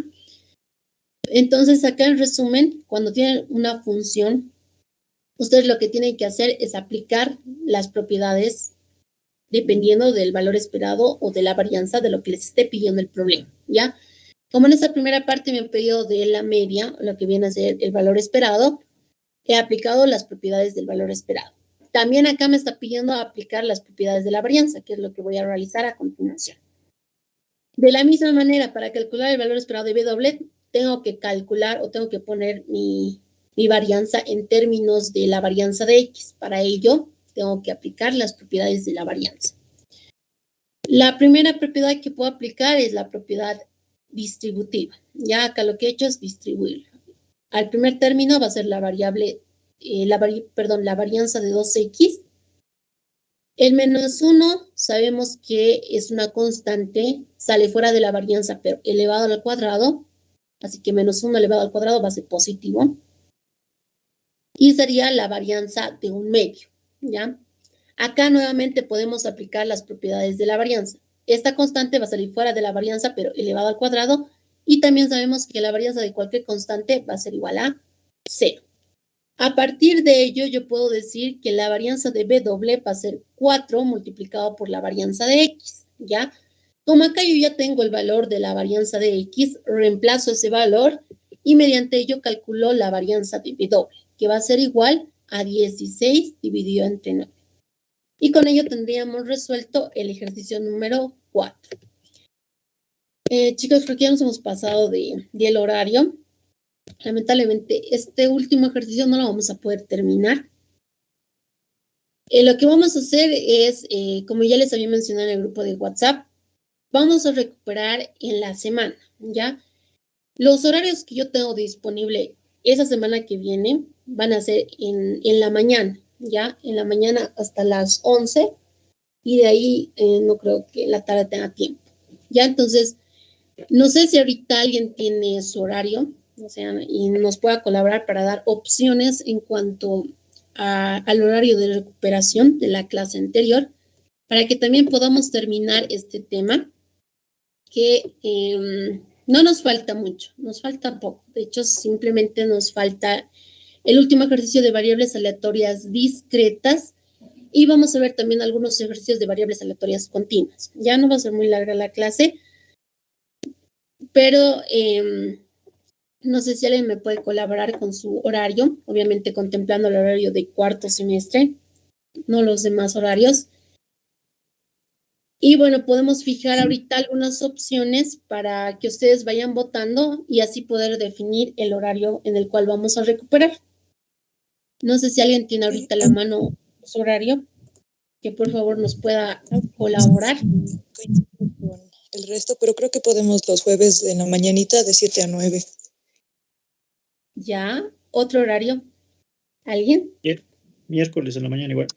Entonces acá en resumen, cuando tienen una función, ustedes lo que tienen que hacer es aplicar las propiedades dependiendo del valor esperado o de la varianza de lo que les esté pidiendo el problema, ¿ya? Como en esta primera parte me han pedido de la media, lo que viene a ser el valor esperado, he aplicado las propiedades del valor esperado. También acá me está pidiendo aplicar las propiedades de la varianza, que es lo que voy a realizar a continuación. De la misma manera, para calcular el valor esperado de W, tengo que calcular o tengo que poner mi varianza en términos de la varianza de X. Para ello, tengo que aplicar las propiedades de la varianza. La primera propiedad que puedo aplicar es la propiedad distributiva. Ya acá lo que he hecho es distribuirlo. Al primer término va a ser la variable, la varianza de 2x. El -1 sabemos que es una constante, sale fuera de la varianza, pero elevado al cuadrado. Así que -1 elevado al cuadrado va a ser positivo. Y sería la varianza de un medio, ¿ya? Acá nuevamente podemos aplicar las propiedades de la varianza. Esta constante va a salir fuera de la varianza, pero elevado al cuadrado. Y también sabemos que la varianza de cualquier constante va a ser igual a 0. A partir de ello, yo puedo decir que la varianza de W va a ser 4 multiplicado por la varianza de X, ¿ya? Como acá yo ya tengo el valor de la varianza de X, reemplazo ese valor y mediante ello calculo la varianza de W, que va a ser igual a 16 dividido entre 9. Y con ello tendríamos resuelto el ejercicio número 4. Chicos, creo que ya nos hemos pasado del horario. Lamentablemente, este último ejercicio no lo vamos a poder terminar. Lo que vamos a hacer es, como ya les había mencionado en el grupo de WhatsApp, vamos a recuperar en la semana, ¿ya? Los horarios que yo tengo disponible esa semana que viene van a ser en la mañana, ¿ya? En la mañana hasta las 11 y de ahí no creo que en la tarde tenga tiempo, ¿ya? Entonces, no sé si ahorita alguien tiene su horario, o sea, y nos pueda colaborar para dar opciones en cuanto al horario de recuperación de la clase anterior, para que también podamos terminar este tema, que no nos falta mucho, nos falta poco. De hecho, simplemente nos falta el último ejercicio de variables aleatorias discretas y vamos a ver también algunos ejercicios de variables aleatorias continuas. Ya no va a ser muy larga la clase, pero no sé si alguien me puede colaborar con su horario, obviamente contemplando el horario de cuarto semestre, no los demás horarios. Y bueno, podemos fijar ahorita algunas opciones para que ustedes vayan votando y así poder definir el horario en el cual vamos a recuperar. No sé si alguien tiene ahorita a la mano su horario, que por favor nos pueda colaborar. Con el resto, pero creo que podemos los jueves en la mañanita de 7 a 9. Ya, otro horario. ¿Alguien? Miércoles en la mañana igual.